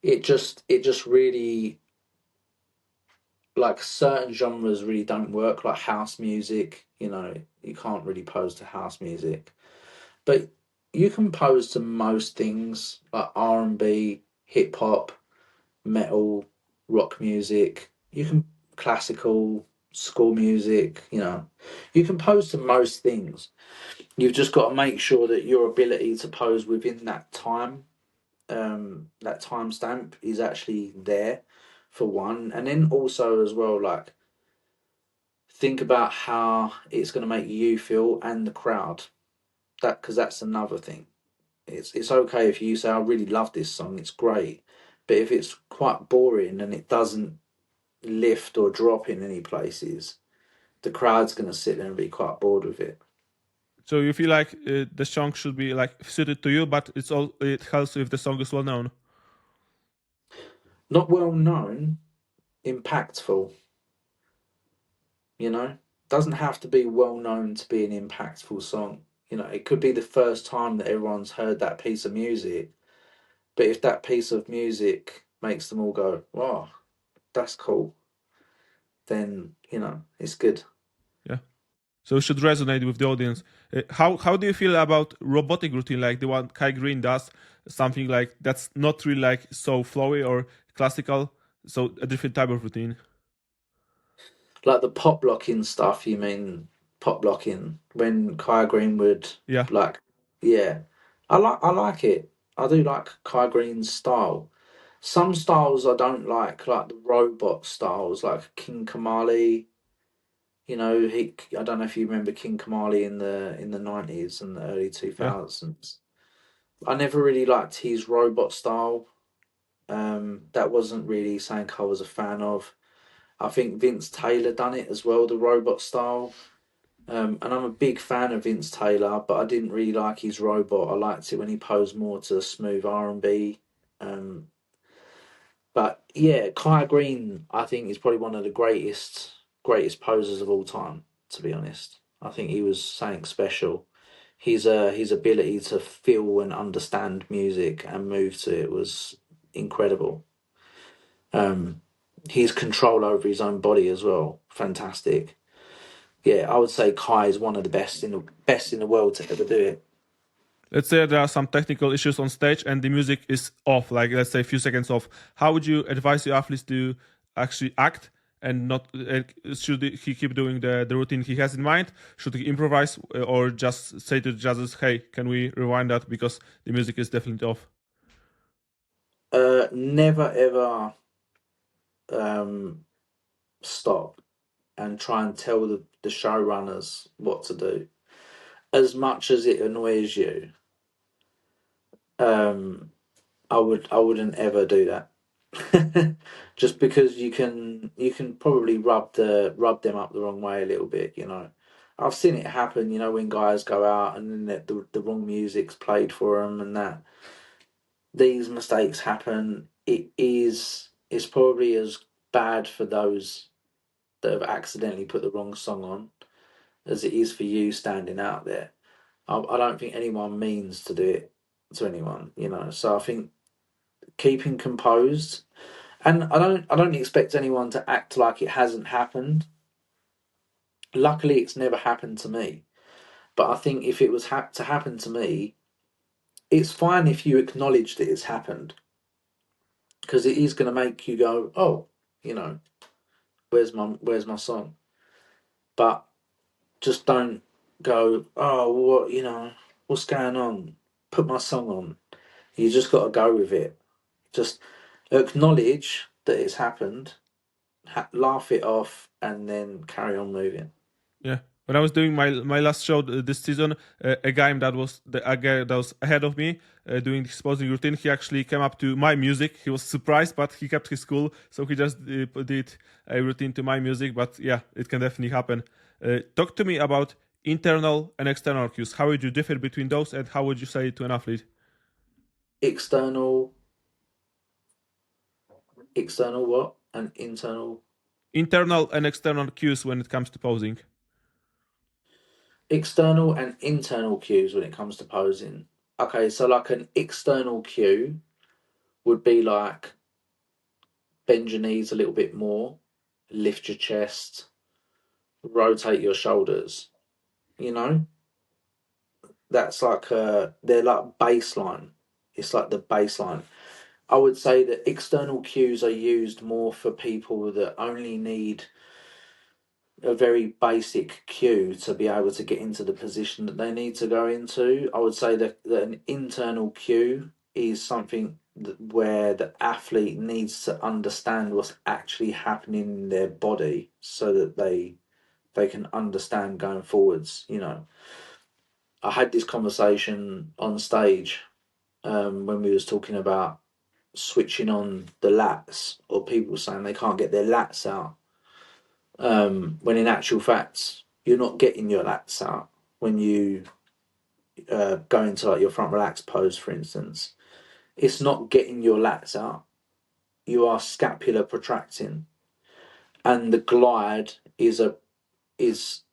it just really, like, certain genres really don't work, like house music. You can't really pose to house music, but you can pose to most things like R&B, hip hop, metal, rock music. You can classical, school music. You can pose to most things. You've just got to make sure that your ability to pose within that time stamp is actually there, for one, and then also as well, like, think about how it's going to make you feel and the crowd. Because that's another thing. It's okay if you say, I really love this song, it's great, but if it's quite boring and it doesn't lift or drop in any places, the crowd's going to sit there and be quite bored with it. So you feel like the song should be like suited to you, but it helps if the song is well known. Not well known, impactful. Doesn't have to be well known to be an impactful song. It could be the first time that everyone's heard that piece of music, but if that piece of music makes them all go, wow, that's cool, then it's good. Yeah. So it should resonate with the audience. How do you feel about robotic routine, like the one Kai Green does, something like that's not really like so flowy or classical, so a different type of routine? Like the pop blocking stuff, you mean? Pop blocking when Kai Green would, Yeah, like, yeah, I like it. I do like Kai Green's style. Some styles I don't like the robot styles, like King Kamali. I don't know if you remember King Kamali in the 90s and the early two yeah. thousands. I never really liked his robot style. That wasn't really something I was a fan of. I think Vince Taylor done it as well, the robot style. And I'm a big fan of Vince Taylor, but I didn't really like his robot. I liked it when he posed more to smooth R&B. Um, but yeah, Kai Green, I think, is probably one of the greatest posers of all time. To be honest, I think he was something special. His ability to feel and understand music and move to it was incredible. Um, his control over his own body as well, fantastic. Yeah, I would say Kai is one of the best in the world to ever do it. Let's say there are some technical issues on stage and the music is off, like let's say a few seconds off. How would you advise your athletes to actually act and not? Should he keep doing the routine he has in mind? Should he improvise or just say to the judges, "Hey, can we rewind that because the music is definitely off"? Never ever stop and try and tell the showrunners what to do. As much as it annoys you, um, I wouldn't ever do that. Just because you can probably rub them up the wrong way a little bit, you know. I've seen it happen, you know, when guys go out and then the wrong music's played for them, and that these mistakes happen. It's probably as bad for those that have accidentally put the wrong song on as it is for you standing out there. I don't think anyone means to do it to anyone, you know. So I think keeping composed, and I don't expect anyone to act like it hasn't happened. Luckily, it's never happened to me. But I think if it was to happen to me, it's fine if you acknowledge that it's happened, because it is going to make you go, oh, you know, where's my song? But just don't go, oh, what, you know, what's going on? Put my song on. You just got to go with it. Just acknowledge that it's happened, laugh it off, and then carry on moving. Yeah. When I was doing my last show this season, a guy a guy that was ahead of me doing his posing routine. He actually came up to my music. He was surprised, but he kept his cool. So he just did a routine to my music. But yeah, it can definitely happen. Talk to me about internal and external cues. How would you differ between those, and how would you say it to an athlete? External, external what? And internal. Internal and external cues when it comes to posing. External and internal cues when it comes to posing. Okay, so like an external cue would be like bend your knees a little bit more, lift your chest, rotate your shoulders. You know, that's like they're like baseline. It's like the baseline. I would say that external cues are used more for people that only need a very basic cue to be able to get into the position that they need to go into. I would say that an internal cue is something where the athlete needs to understand what's actually happening in their body so that they can understand going forwards. You know, I had this conversation on stage when we was talking about switching on the lats, or people saying they can't get their lats out, when in actual fact you're not getting your lats out when you go into like your front relax pose, for instance. It's not getting your lats out. You are scapular protracting, and the glide is is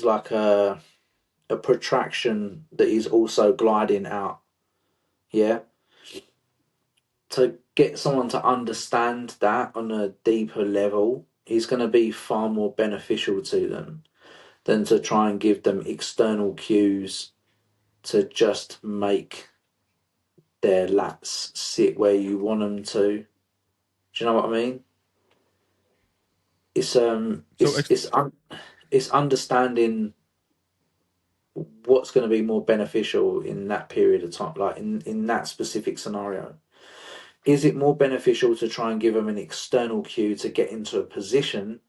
like a protraction that is also gliding out. Yeah. To get someone to understand that on a deeper level is going to be far more beneficial to them than to try and give them external cues to just make their lats sit where you want them to. Do you know what I mean? It's So it's understanding what's going to be more beneficial in that period of time, like in that specific scenario. Is it more beneficial to try and give them an external cue to get into a position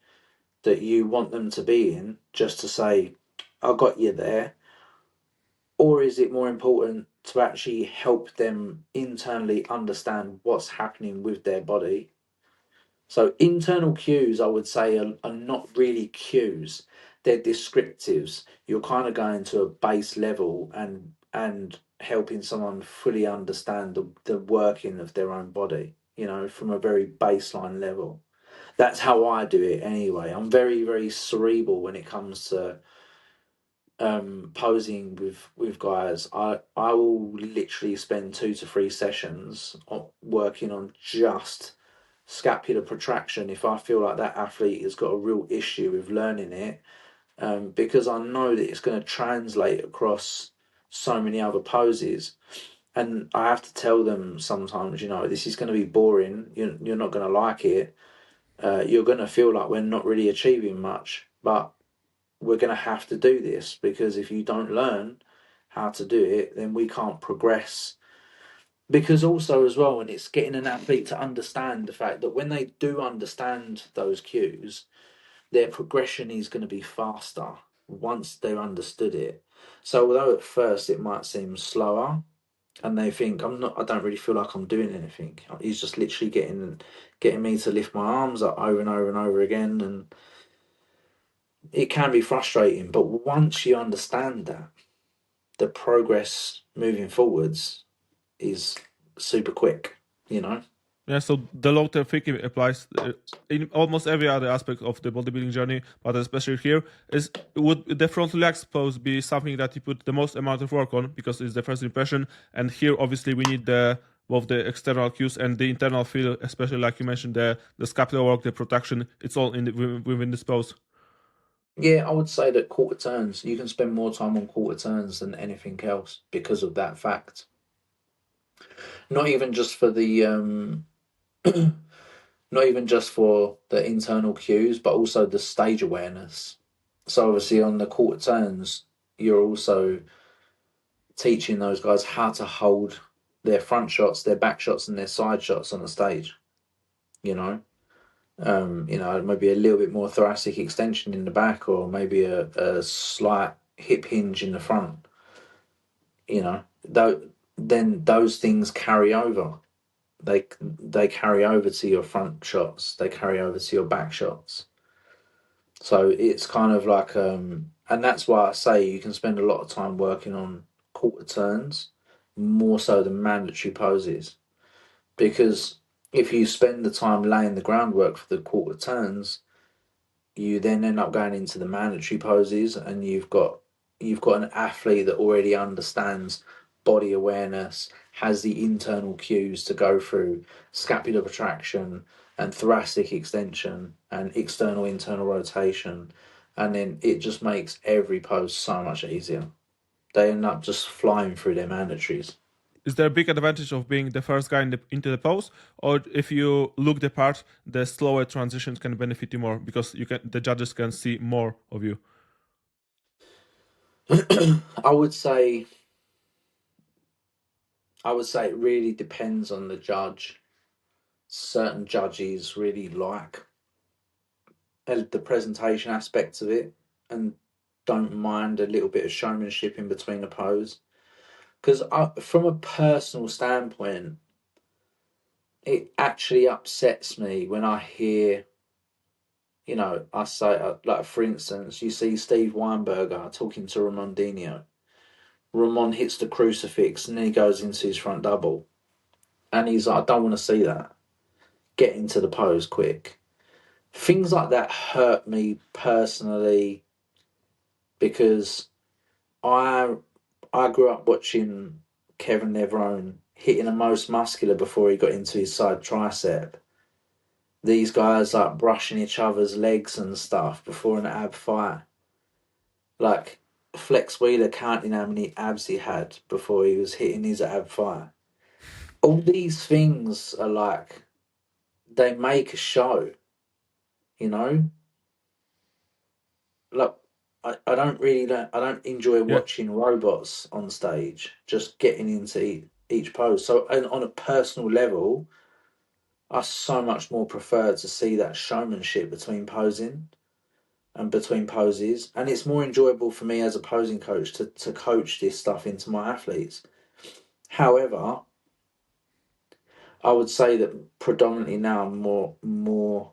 that you want them to be in, just to say, I got you there? Or is it more important to actually help them internally understand what's happening with their body. So internal cues, I would say, are not really cues. They're descriptives. You're kind of going to a base level and helping someone fully understand the working of their own body, you know, from a very baseline level. That's how I do it anyway. I'm very, very cerebral when it comes to posing with guys. I will literally spend 2 to 3 sessions working on just scapular protraction if I feel like that athlete has got a real issue with learning it, because I know that it's going to translate across so many other poses. And I have to tell them sometimes, you know, this is going to be boring. You're not going to like it. You're going to feel like we're not really achieving much, but we're going to have to do this, because if you don't learn how to do it, then we can't progress. Because also as well, and it's getting an athlete to understand the fact that when they do understand those cues, their progression is going to be faster once they've understood it. So although at first it might seem slower, and they think I don't really feel like I'm doing anything. He's just literally getting me to lift my arms up over and over and over again, and it can be frustrating. But once you understand that, the progress moving forwards is super quick, you know. Yeah, so the long-term thinking applies in almost every other aspect of the bodybuilding journey, but especially here. Would the frontal leg pose be something that you put the most amount of work on because it's the first impression? And here, obviously, we need both the external cues and the internal feel, especially like you mentioned, the scapular work, the protraction. It's all within this pose. Yeah, I would say that quarter turns, you can spend more time on quarter turns than anything else because of that fact. Not even just for the not even just for the internal cues, but also the stage awareness. So obviously on the quarter turns, you're also teaching those guys how to hold their front shots, their back shots, and their side shots on the stage. You know, maybe a little bit more thoracic extension in the back, or maybe a slight hip hinge in the front. You know, then those things carry over. They carry over to your front shots. They carry over to your back shots. So it's kind of like, and that's why I say you can spend a lot of time working on quarter turns more so than mandatory poses, because if you spend the time laying the groundwork for the quarter turns, you then end up going into the mandatory poses, and you've got an athlete that already understands body awareness, has the internal cues to go through scapular protraction and thoracic extension and external internal rotation, and then it just makes every pose so much easier. They end up just flying through their mandatories. Is there a big advantage of being the first guy into the pose, or if you look the part, the slower transitions can benefit you more because the judges can see more of you? I would say it really depends on the judge. Certain judges really like the presentation aspects of it and don't mind a little bit of showmanship in between a pose. Because from a personal standpoint, it actually upsets me when I hear, I say, like, for instance, you see Steve Weinberger talking to Ramondinho. Ramon hits the crucifix and then he goes into his front double. And he's like, I don't want to see that. Get into the pose quick. Things like that hurt me personally, because I I grew up watching Kevin Levrone hitting the most muscular before he got into his side tricep. These guys like brushing each other's legs and stuff before an ab fight. Like Flex Wheeler counting how many abs he had before he was hitting his ab fight. All these things are like, they make a show, you know? Like, I don't enjoy Yeah. watching robots on stage just getting into each pose. So on a personal level, I so much more prefer to see that showmanship between posing and between poses. And it's more enjoyable for me as a posing coach to coach this stuff into my athletes. However, I would say that predominantly now, more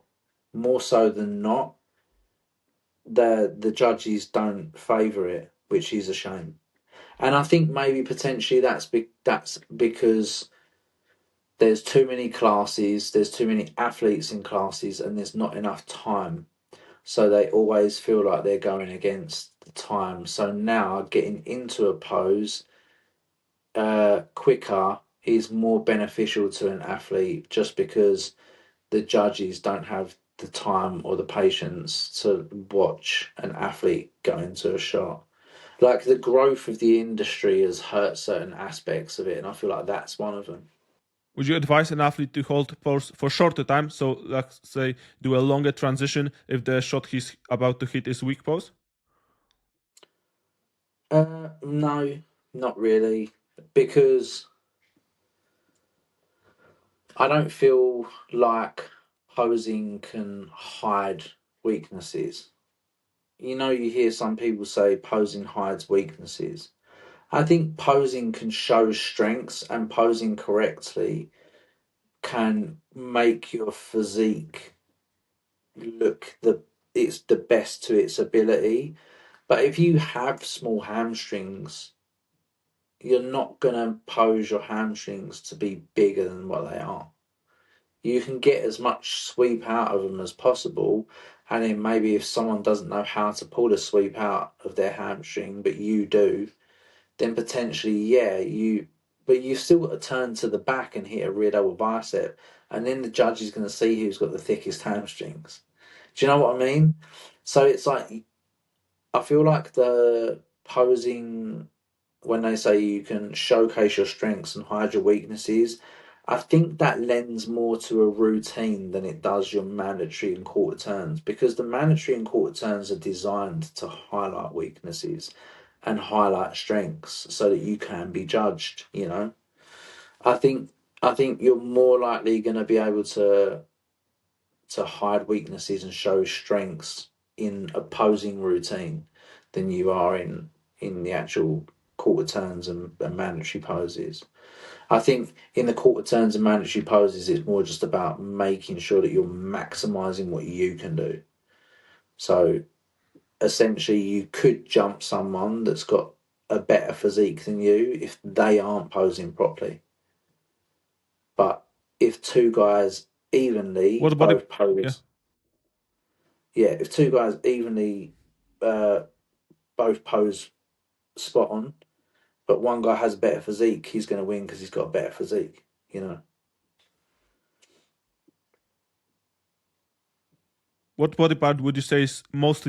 so than not, the judges don't favour it, which is a shame. And I think maybe potentially that's because there's too many classes, there's too many athletes in classes, and there's not enough time. So they always feel like they're going against the time. So now getting into a pose quicker is more beneficial to an athlete, just because the judges don't have the time or the patience to watch an athlete go into a shot. Like, the growth of the industry has hurt certain aspects of it, and I feel like that's one of them. Would you advise an athlete to hold pose for shorter time? So, let's say, do a longer transition if the shot he's about to hit is weak pose? No, not really, because I don't feel like posing can hide weaknesses. You know, you hear some people say posing hides weaknesses. I think posing can show strengths, and posing correctly can make your physique look the best to its ability. But if you have small hamstrings, you're not gonna pose your hamstrings to be bigger than what they are. You can get as much sweep out of them as possible, and then maybe if someone doesn't know how to pull the sweep out of their hamstring, but you do, then potentially, yeah, but you've still got to turn to the back and hit a rear double bicep, and then the judge is going to see who's got the thickest hamstrings. Do you know what I mean? So it's like, I feel like the posing, when they say you can showcase your strengths and hide your weaknesses, I think that lends more to a routine than it does your mandatory and quarter turns, because the mandatory and quarter turns are designed to highlight weaknesses and highlight strengths so that you can be judged, you know. I think I think you're more likely going to be able to hide weaknesses and show strengths in a posing routine than you are in the actual quarter turns and mandatory poses. I think in the quarter turns and mandatory poses, it's more just about making sure that you're maximizing what you can do. So essentially, you could jump someone that's got a better physique than you if they aren't posing properly. But if two guys evenly What body? both Yeah. pose, yeah, if two guys evenly uh, both pose spot on, but one guy has a better physique, he's going to win because he's got a better physique, you know. What body part would you say is most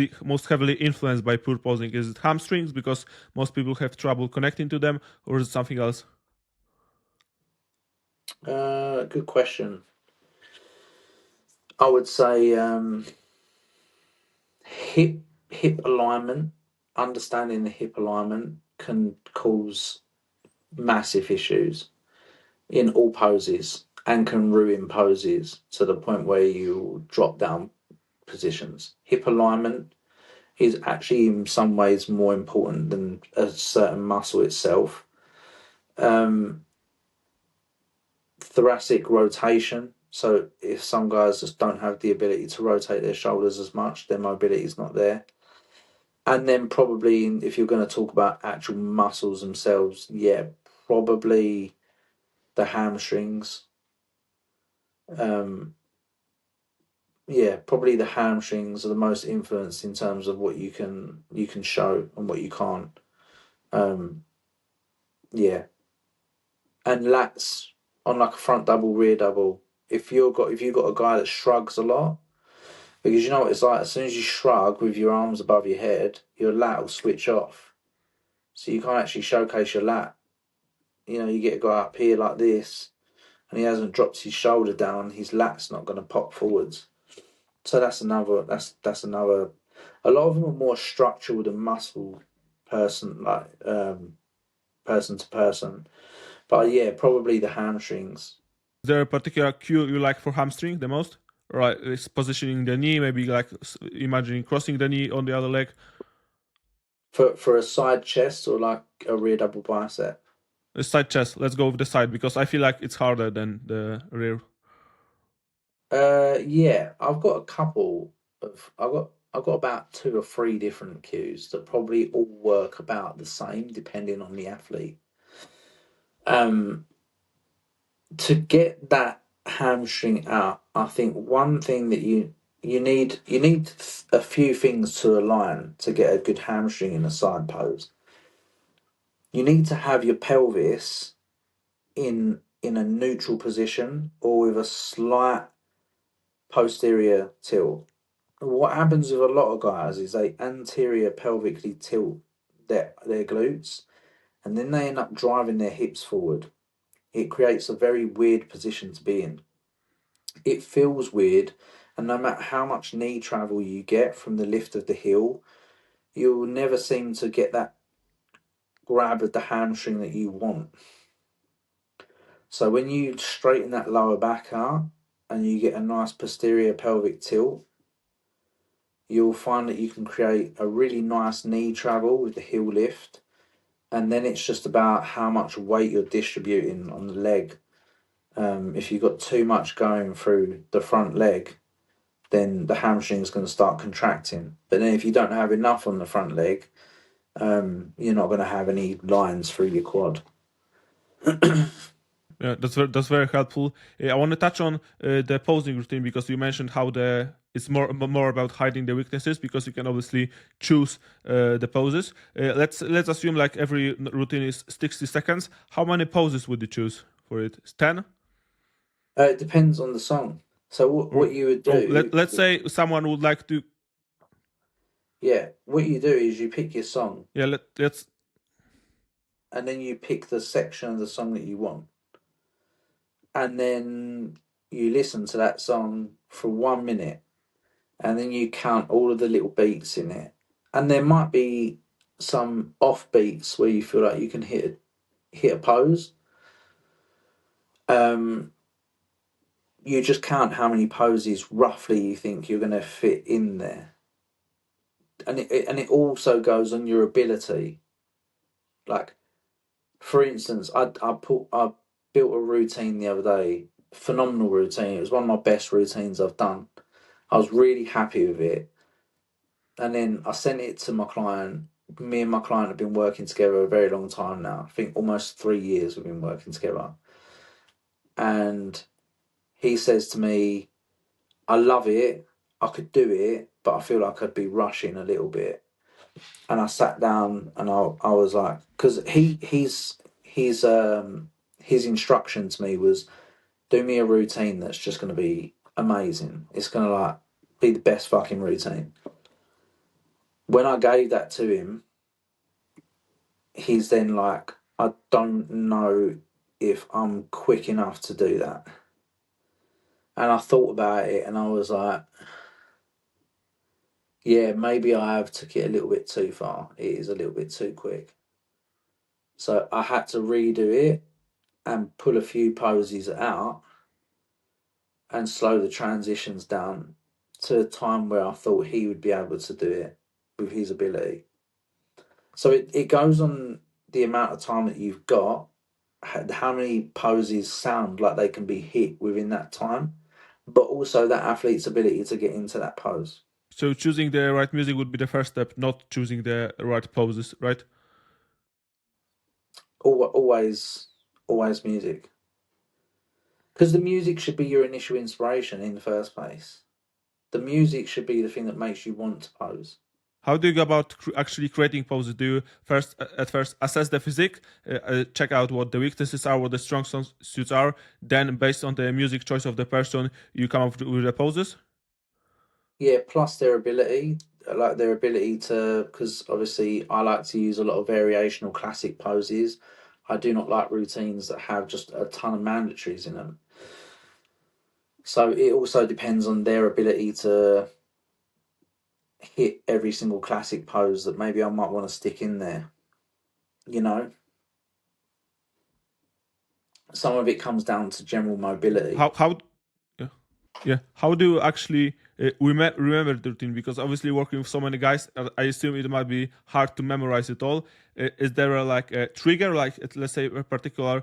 heavily influenced by poor posing? Is it hamstrings because most people have trouble connecting to them, or is it something else? Good question. I would say hip hip alignment. Understanding the hip alignment can cause massive issues in all poses and can ruin poses to the point where you drop down positions. Hip alignment is actually in some ways more important than a certain muscle itself. Um, Thoracic rotation. So if some guys just don't have the ability to rotate their shoulders as much, their mobility is not there. And then probably if you're going to talk about actual muscles themselves, yeah, probably the hamstrings. Um, yeah, probably the hamstrings are the most influenced in terms of what you can show and what you can't. Um, yeah, and lats on like a front double, rear double. If you've got a guy that shrugs a lot, because you know what it's like. As soon as you shrug with your arms above your head, your lat will switch off, so you can't actually showcase your lat. You know, you get a guy up here like this, and he hasn't dropped his shoulder down. His lat's not going to pop forwards. So that's another. That's another. A lot of them are more structural than muscle, person to person. But yeah, probably the hamstrings. Is there a particular cue you like for hamstring the most? Right, it's positioning the knee, maybe like imagining crossing the knee on the other leg. For a side chest or like a rear double bicep. Side chest. Let's go with the side because I feel like it's harder than the rear. Yeah, I've got a couple I've got about 2 or 3 different cues that probably all work about the same depending on the athlete. Um, to get that hamstring out, I think one thing that you need a few things to align to get a good hamstring in a side pose. You need to have your pelvis in a neutral position or with a slight posterior tilt. What happens with a lot of guys is they anterior pelvically tilt their glutes and then they end up driving their hips forward. It creates a very weird position to be in. It feels weird, and no matter how much knee travel you get from the lift of the heel, you'll never seem to get that grab of the hamstring that you want. So when you straighten that lower back out and you get a nice posterior pelvic tilt, you'll find that you can create a really nice knee travel with the heel lift. And then it's just about how much weight you're distributing on the leg. If you've got too much going through the front leg, then the hamstring is going to start contracting. But then if you don't have enough on the front leg, you're not going to have any lines through your quad. Yeah, that's very helpful. I want to touch on the posing routine because you mentioned how it's more about hiding the weaknesses because you can obviously choose the poses. Let's assume like every routine is 60 seconds. How many poses would you choose for it? 10? It depends on the song. So what you would So do, let's say someone would like to. yeah, what you do is you pick your song Yeah, let's. and then you pick the section of the song that you want. And then you listen to that song for 1 minute and then you count all of the little beats in it. And there might be some off beats where you feel like you can hit a pose. You just count how many poses roughly you think you're going to fit in there, and it also goes on your ability. Like, for instance, I built a routine the other day, phenomenal routine. It was one of my best routines I've done. I was really happy with it, and then I sent it to my client. Me and my client have been working together a very long time now. I think almost 3 years we've been working together, and he says to me, I love it. I could do it, but I feel like I'd be rushing a little bit. And I sat down and I was like, because his instruction to me was, do me a routine that's just going to be amazing. It's going to like be the best fucking routine. When I gave that to him, he's then like, I don't know if I'm quick enough to do that. And I thought about it and I was like, yeah, maybe I have took it a little bit too far. It is a little bit too quick. So I had to redo it and pull a few poses out and slow the transitions down to a time where I thought he would be able to do it with his ability. So it goes on the amount of time that you've got, how many poses sound like they can be hit within that time, but also that athlete's ability to get into that pose. So choosing the right music would be the first step, not choosing the right poses, right? Always music. Because the music should be your initial inspiration in the first place. The music should be the thing that makes you want to pose. How do you go about actually creating poses? Do you at first assess the physique, check out what the weaknesses are, what the strong suits are, then based on the music choice of the person, you come up with the poses? Yeah, plus their ability, like their ability to, because obviously I like to use a lot of variational classic poses. I do not like routines that have just a ton of mandatories in them. So it also depends on their ability to hit every single classic pose that maybe I might want to stick in there. You know, some of it comes down to general mobility. How? Yeah. Yeah. How do you actually remember the routine? Because obviously working with so many guys, I assume it might be hard to memorize it all. Is there like a trigger, like let's say a particular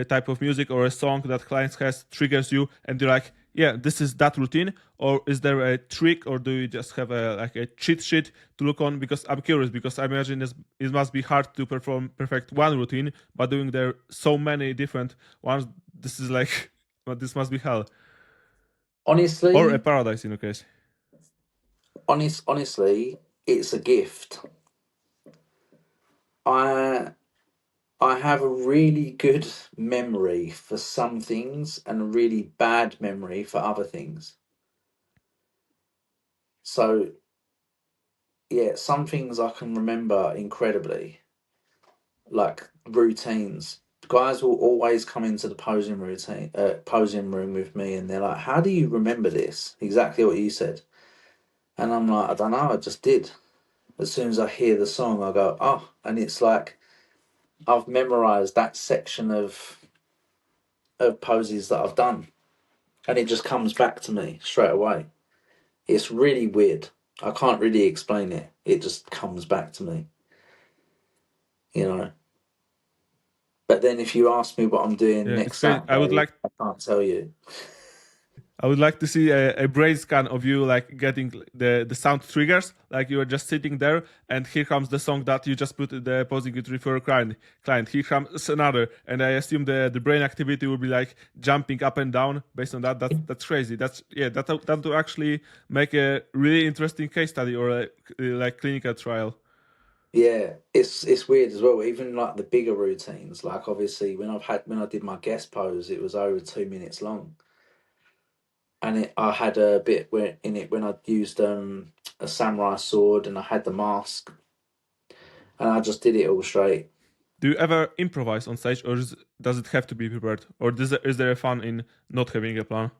type of music or a song that clients has triggers you, and you're like, yeah, this is that routine, or is there a trick, or do you just have a like a cheat sheet to look on? Because I'm curious, because I imagine it must be hard to perform perfect one routine, but doing there so many different ones, this is like, well, this must be hell or a Honestly, paradise in a case. honestly, it's a gift. I I have a really good memory for some things and a really bad memory for other things. So yeah, some things I can remember incredibly, like routines. Guys will always come into the posing room with me, and they're like, "How do you remember this?" Exactly what you said, and I'm like, "I don't know, I just did." As soon as I hear the song, I go, "Oh," and it's like I've memorized that section of poses that I've done, and it just comes back to me straight away. It's really weird. I can't really explain it. It just comes back to me, you know. But then if you ask me what I'm doing Yeah, it's next great. Saturday, I can't tell you. I would like to see a brain scan of you like getting the sound triggers, like you are just sitting there, and here comes the song that you just put the posing it for a client. Here comes another, and I assume the brain activity will be like jumping up and down based on that. That's crazy. That's yeah. That will actually make a really interesting case study or a like clinical trial. Yeah, it's weird as well. Even like the bigger routines, like obviously when I did my guest pose, it was over 2 minutes long, and I had a bit where in it when I used a samurai sword and I had the mask, and I just did it all straight. Do you ever improvise on stage, or does it have to be prepared, or is there a fun in not having a plan?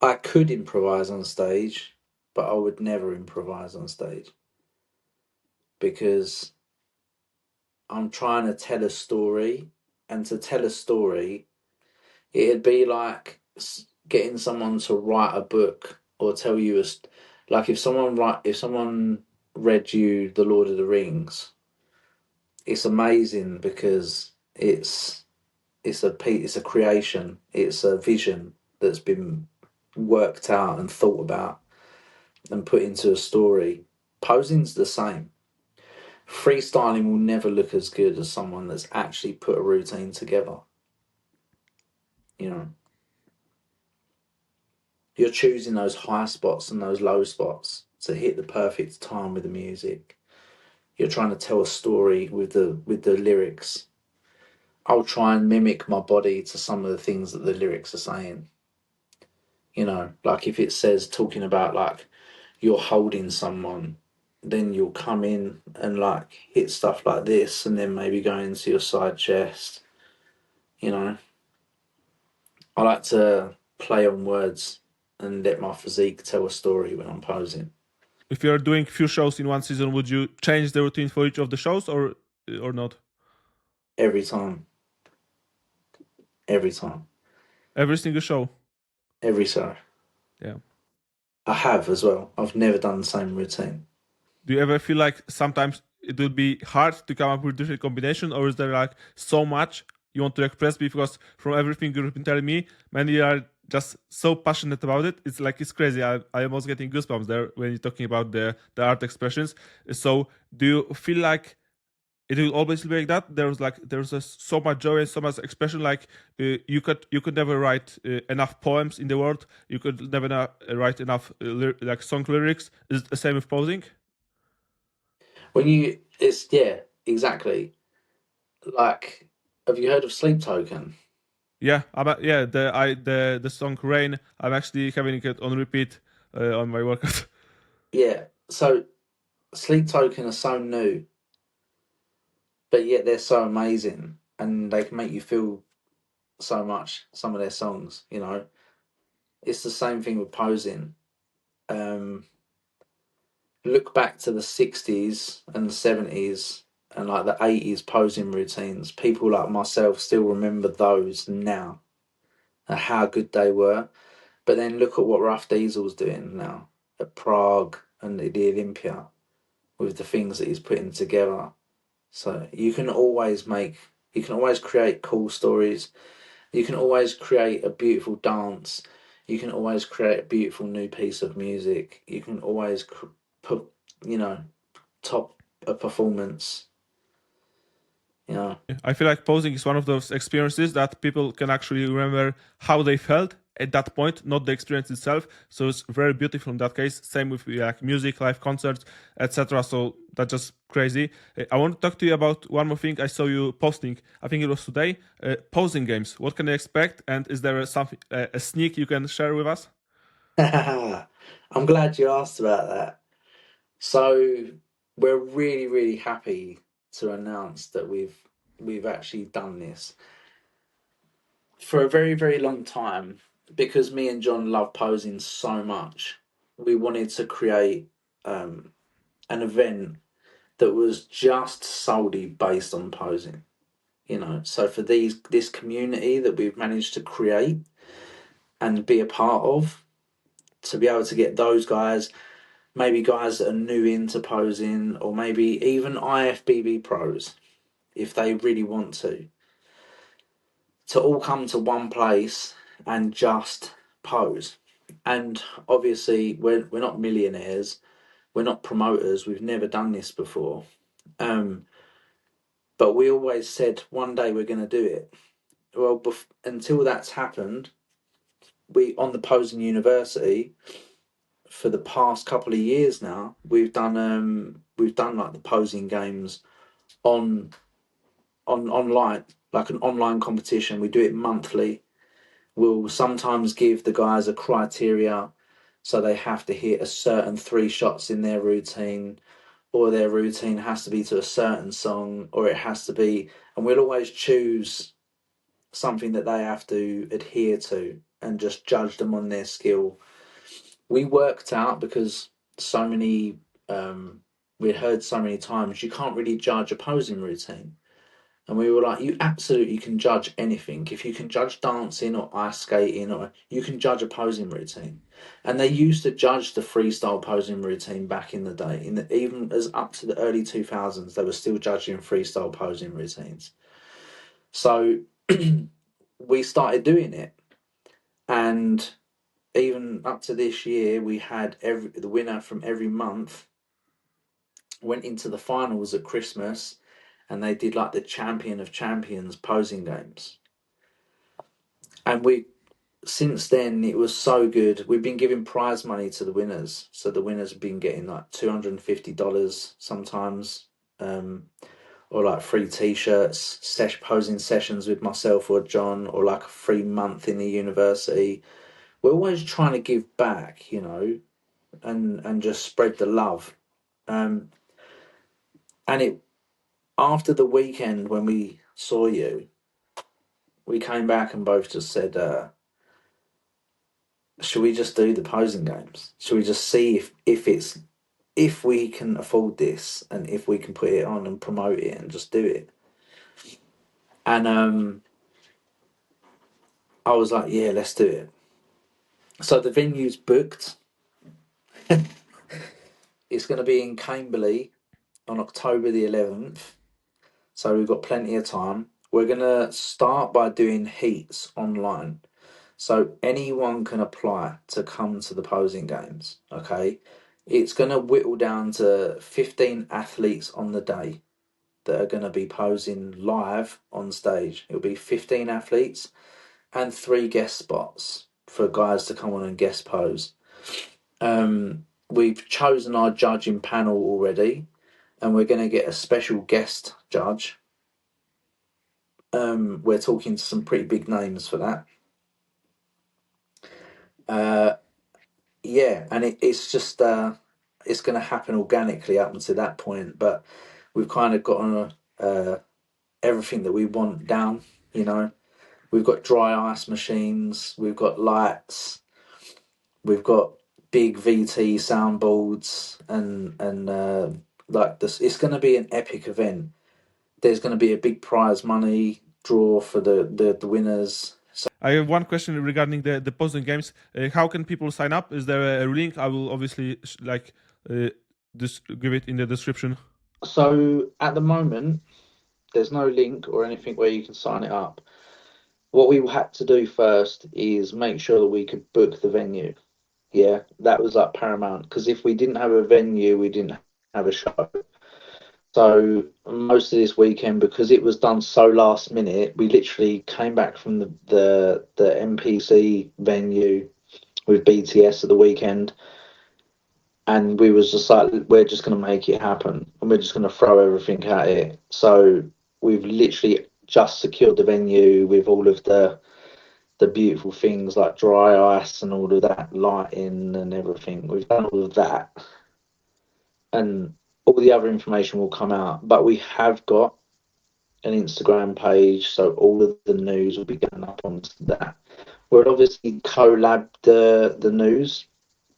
I could improvise on stage, but I would never improvise on stage because I'm trying to tell a story, and to tell a story, it'd be like getting someone to write a book or tell you like if someone read you The Lord of the Rings, it's amazing because it's a creation, it's a vision that's been worked out and thought about and put into a story. Posing's the same. Freestyling will never look as good as someone that's actually put a routine together. You know, you're choosing those high spots and those low spots to hit the perfect time with the music. You're trying to tell a story with the lyrics. I'll try and mimic my body to some of the things that the lyrics are saying. You know, like if it says talking about like you're holding someone, then you'll come in and like hit stuff like this and then maybe go into your side chest. You know, I like to play on words and let my physique tell a story when I'm posing If you're doing few shows in one season, would you change the routine for each of the shows or not? every time, every time, Every single show. every show. Yeah. I have as well. I've never done the same routine. Do you ever feel like sometimes it would be hard to come up with different combination, or is there like so much you want to express? Because from everything you've been telling me, man, you are just so passionate about it. It's like it's crazy. I almost getting goosebumps there when you're talking about the art expressions. So do you feel like it will always be like that? There's so much joy and so much expression. Like you could never write enough poems in the world. You could never write enough like song lyrics. Is it the same with posing? It's yeah, exactly. Like, have you heard of Sleep Token? Yeah, yeah. The song "Rain." I'm actually having it on repeat on my workout. Yeah. So Sleep Token are so new, but yet they're so amazing, and they can make you feel so much. Some of their songs, you know, it's the same thing with posing. Um, Look back to the '60s and the '70s and like the '80s posing routines. People like myself still remember those now and how good they were. But then look at what Rough Diesel's doing now at Prague and the Olympia with the things that he's putting together. So you can always create cool stories. You can always create a beautiful dance. You can always create a beautiful new piece of music. You can always put, top a performance. I feel like posing is one of those experiences that people can actually remember how they felt at that point, not the experience itself. So it's very beautiful in that case. Same with like music, live concerts, etc. So that's just crazy. I want to talk to you about one more thing. I saw you posting. I think it was today. Posing games. What can I expect? And is there something a sneak you can share with us? I'm glad you asked about that. So we're really, really happy to announce that we've actually done this for a very, very long time, because me and John love posing so much. We wanted to create an event that was just solely based on posing. So for this community that we've managed to create and be a part of, to be able to get those guys, maybe guys that are new into posing, or maybe even IFBB pros, if they really want to all come to one place and just pose. And obviously, we're not millionaires, we're not promoters, we've never done this before. But we always said one day we're going to do it. Well, until that's happened, we on the Posing University for the past couple of years now, we've done like the posing games on online, like an online competition. We do it monthly. We'll sometimes give the guys a criteria, so they have to hit a certain 3 shots in their routine, or their routine has to be to a certain song, or it has to be, and we'll always choose something that they have to adhere to and just judge them on their skill. We worked out, because so many we'd heard so many times, you can't really judge a posing routine. And we were like, you absolutely can judge anything. If you can judge dancing or ice skating, or you can judge a posing routine. And they used to judge the freestyle posing routine back in the day. Even as up to the early 2000s, they were still judging freestyle posing routines. So we started doing it. And even up to this year, we had the winner from every month went into the finals at Christmas, and they did like the champion of champions posing games. And since then, it was so good. We've been giving prize money to the winners. So the winners have been getting like $250 sometimes, or like free t-shirts, posing sessions with myself or John, or like a free month in the university. We're always trying to give back, and just spread the love. And after the weekend when we saw you, we came back and both just said, should we just do the posing games? Should we just see if we can afford this, and if we can put it on and promote it and just do it? And I was like, yeah, let's do it. So the venue's booked. It's going to be in Camberley on October the 11th. So we've got plenty of time. We're going to start by doing heats online. So anyone can apply to come to the posing games, okay? It's going to whittle down to 15 athletes on the day that are going to be posing live on stage. It'll be 15 athletes and 3 guest spots for guys to come on and guest pose. We've chosen our judging panel already, and we're going to get a special guest judge. We're talking to some pretty big names for that. Yeah, and it's just it's going to happen organically up until that point, but we've kind of gotten everything that we want down. We've got dry ice machines, we've got lights, we've got big VT soundboards, and like this, it's going to be an epic event. There's going to be a big prize money draw for the winners. I have one question regarding the posing games. How can people sign up? Is there a link? I will obviously give it in the description. So at the moment, there's no link or anything where you can sign it up. What we had to do first is make sure that we could book the venue. Yeah, that was like paramount, because if we didn't have a venue, we didn't have a show. So most of this weekend, because it was done so last minute, we literally came back from the NPC venue with BTS at the weekend, and we was just like, we're just going to make it happen, and we're just going to throw everything at it. So we've literally just secured the venue with all of the beautiful things like dry ice and all of that, lighting and everything. We've done all of that, and all the other information will come out. But we have got an Instagram page, so all of the news will be going up onto that. We'll obviously collab the news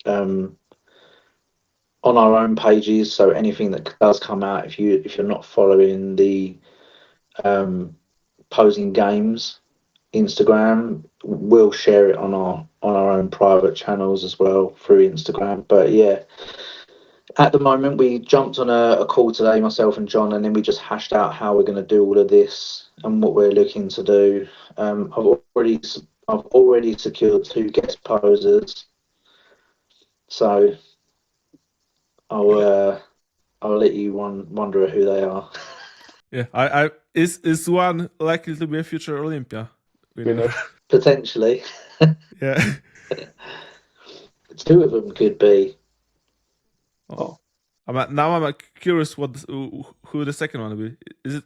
on our own pages. So anything that does come out, if you're not following the posing games Instagram, we'll share it on our own private channels as well through Instagram. But yeah, at the moment we jumped on a call today, myself and John, and then we just hashed out how we're going to do all of this and what we're looking to do. I've already secured 2 guest posers, so I'll let you wonder who they are. Yeah, I is one likely to be a future Olympia winner? Potentially. Yeah. 2 of them could be. Oh, I'm curious who the second one will be.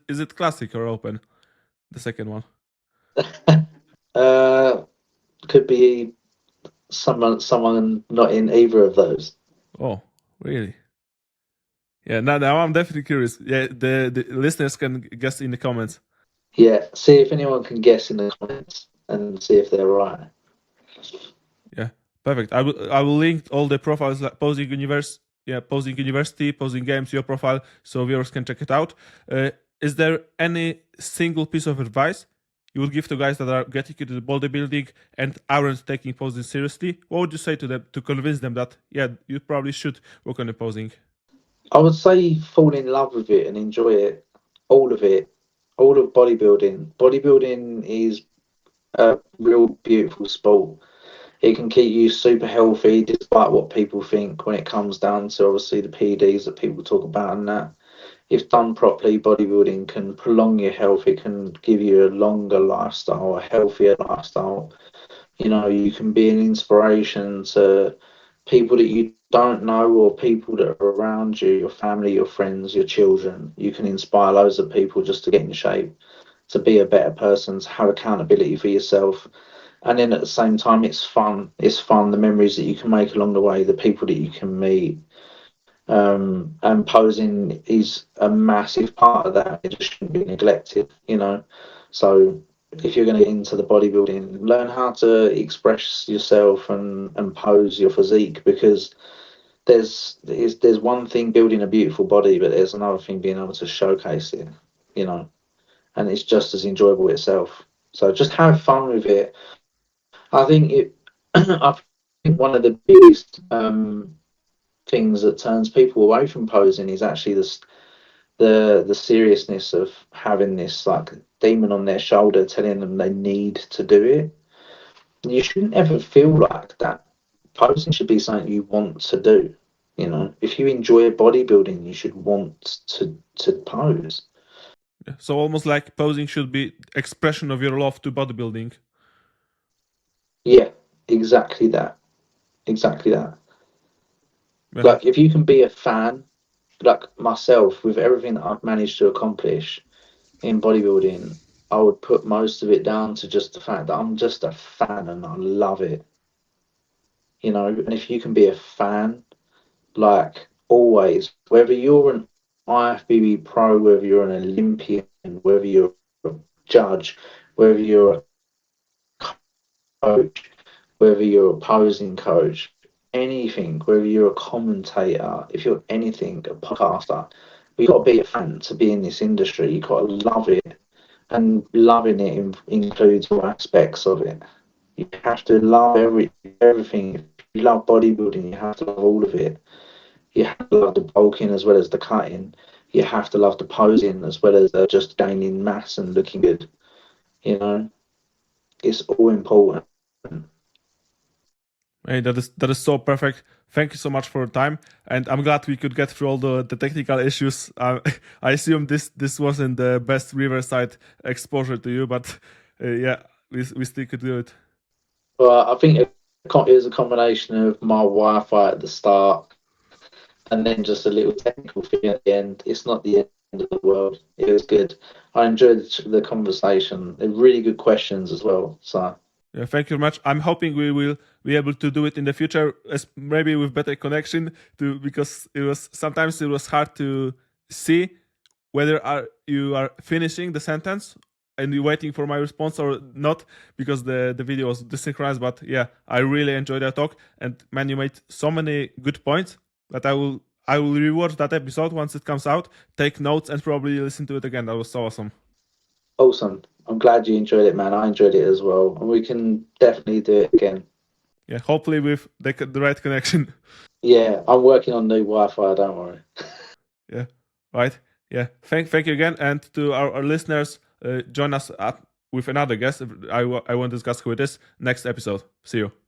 Is it classic or open? The second one. Could be someone not in either of those. Oh, really? Yeah. Now I'm definitely curious. Yeah, the listeners can guess in the comments. Yeah, see if anyone can guess in the comments and see if they're right. Yeah, perfect. I will link all the profiles like Posing University, Posing Games, your profile, so viewers can check it out. Is there any single piece of advice you would give to guys that are getting into the bodybuilding and aren't taking posing seriously? What would you say to them to convince them that you probably should work on the posing? I would say fall in love with it and enjoy it. All of it. All of bodybuilding. Bodybuilding is a real beautiful sport. It can keep you super healthy despite what people think when it comes down to obviously the PEDs that people talk about, and that if done properly, bodybuilding can prolong your health. It can give you a longer lifestyle, a healthier lifestyle. You know, you can be an inspiration to people that you don't know or people that are around you, your family, your friends, your children. You can inspire loads of people just to get in shape, to be a better person, to have accountability for yourself. And then at the same time, it's fun. It's fun, the memories that you can make along the way, the people that you can meet. And posing is a massive part of that. It just shouldn't be neglected, you know. So if you're going to get into the bodybuilding, learn how to express yourself and pose your physique, because there's one thing building a beautiful body, but there's another thing being able to showcase it, you know, and it's just as enjoyable itself. So just have fun with it. I think I think one of the biggest things that turns people away from posing is actually the seriousness of having this like demon on their shoulder telling them they need to do it. You shouldn't ever feel like that. Posing should be something you want to do. You know, if you enjoy bodybuilding, you should want to pose. So almost like posing should be expression of your love to bodybuilding. Yeah, exactly that. Exactly that. Yeah. Like if you can be a fan, like myself, with everything that I've managed to accomplish in bodybuilding, I would put most of it down to just the fact that I'm just a fan and I love it. You know, and if you can be a fan, like always, whether you're an IFBB pro, whether you're an Olympian, whether you're a judge, whether you're a coach, whether you're a posing coach, anything, whether you're a commentator, if you're anything, a podcaster, you've got to be a fan to be in this industry. You've got to love it. And loving it includes all aspects of it. You have to love everything. If you love bodybuilding, you have to love all of it. You have to love the bulking as well as the cutting. You have to love the posing as well as just gaining mass and looking good. You know, it's all important. Hey, that is so perfect. Thank you so much for your time, and I'm glad we could get through all the technical issues. I assume this wasn't the best Riverside exposure to you, but yeah, we still could do it. Well, I think it was a combination of my Wi-Fi at the start and then just a little technical thing at the end. It's not the end of the world. It was good. I enjoyed the conversation. They're really good questions as well. So. Yeah, thank you very much. I'm hoping we will be able to do it in the future, maybe with better connection, because sometimes it was hard to see whether you are finishing the sentence and you're waiting for my response or not, because the video was desynchronized. But yeah, I really enjoyed that talk, and man, you made so many good points that I will rewatch that episode once it comes out, take notes, and probably listen to it again. That was so awesome. Awesome. I'm glad you enjoyed it, man. I enjoyed it as well. And we can definitely do it again. Yeah, hopefully with the right connection. Yeah, I'm working on new Wi-Fi, don't worry. Yeah, right. Yeah, thank you again. And to our listeners, join us up with another guest. I won't discuss who it is next episode. See you.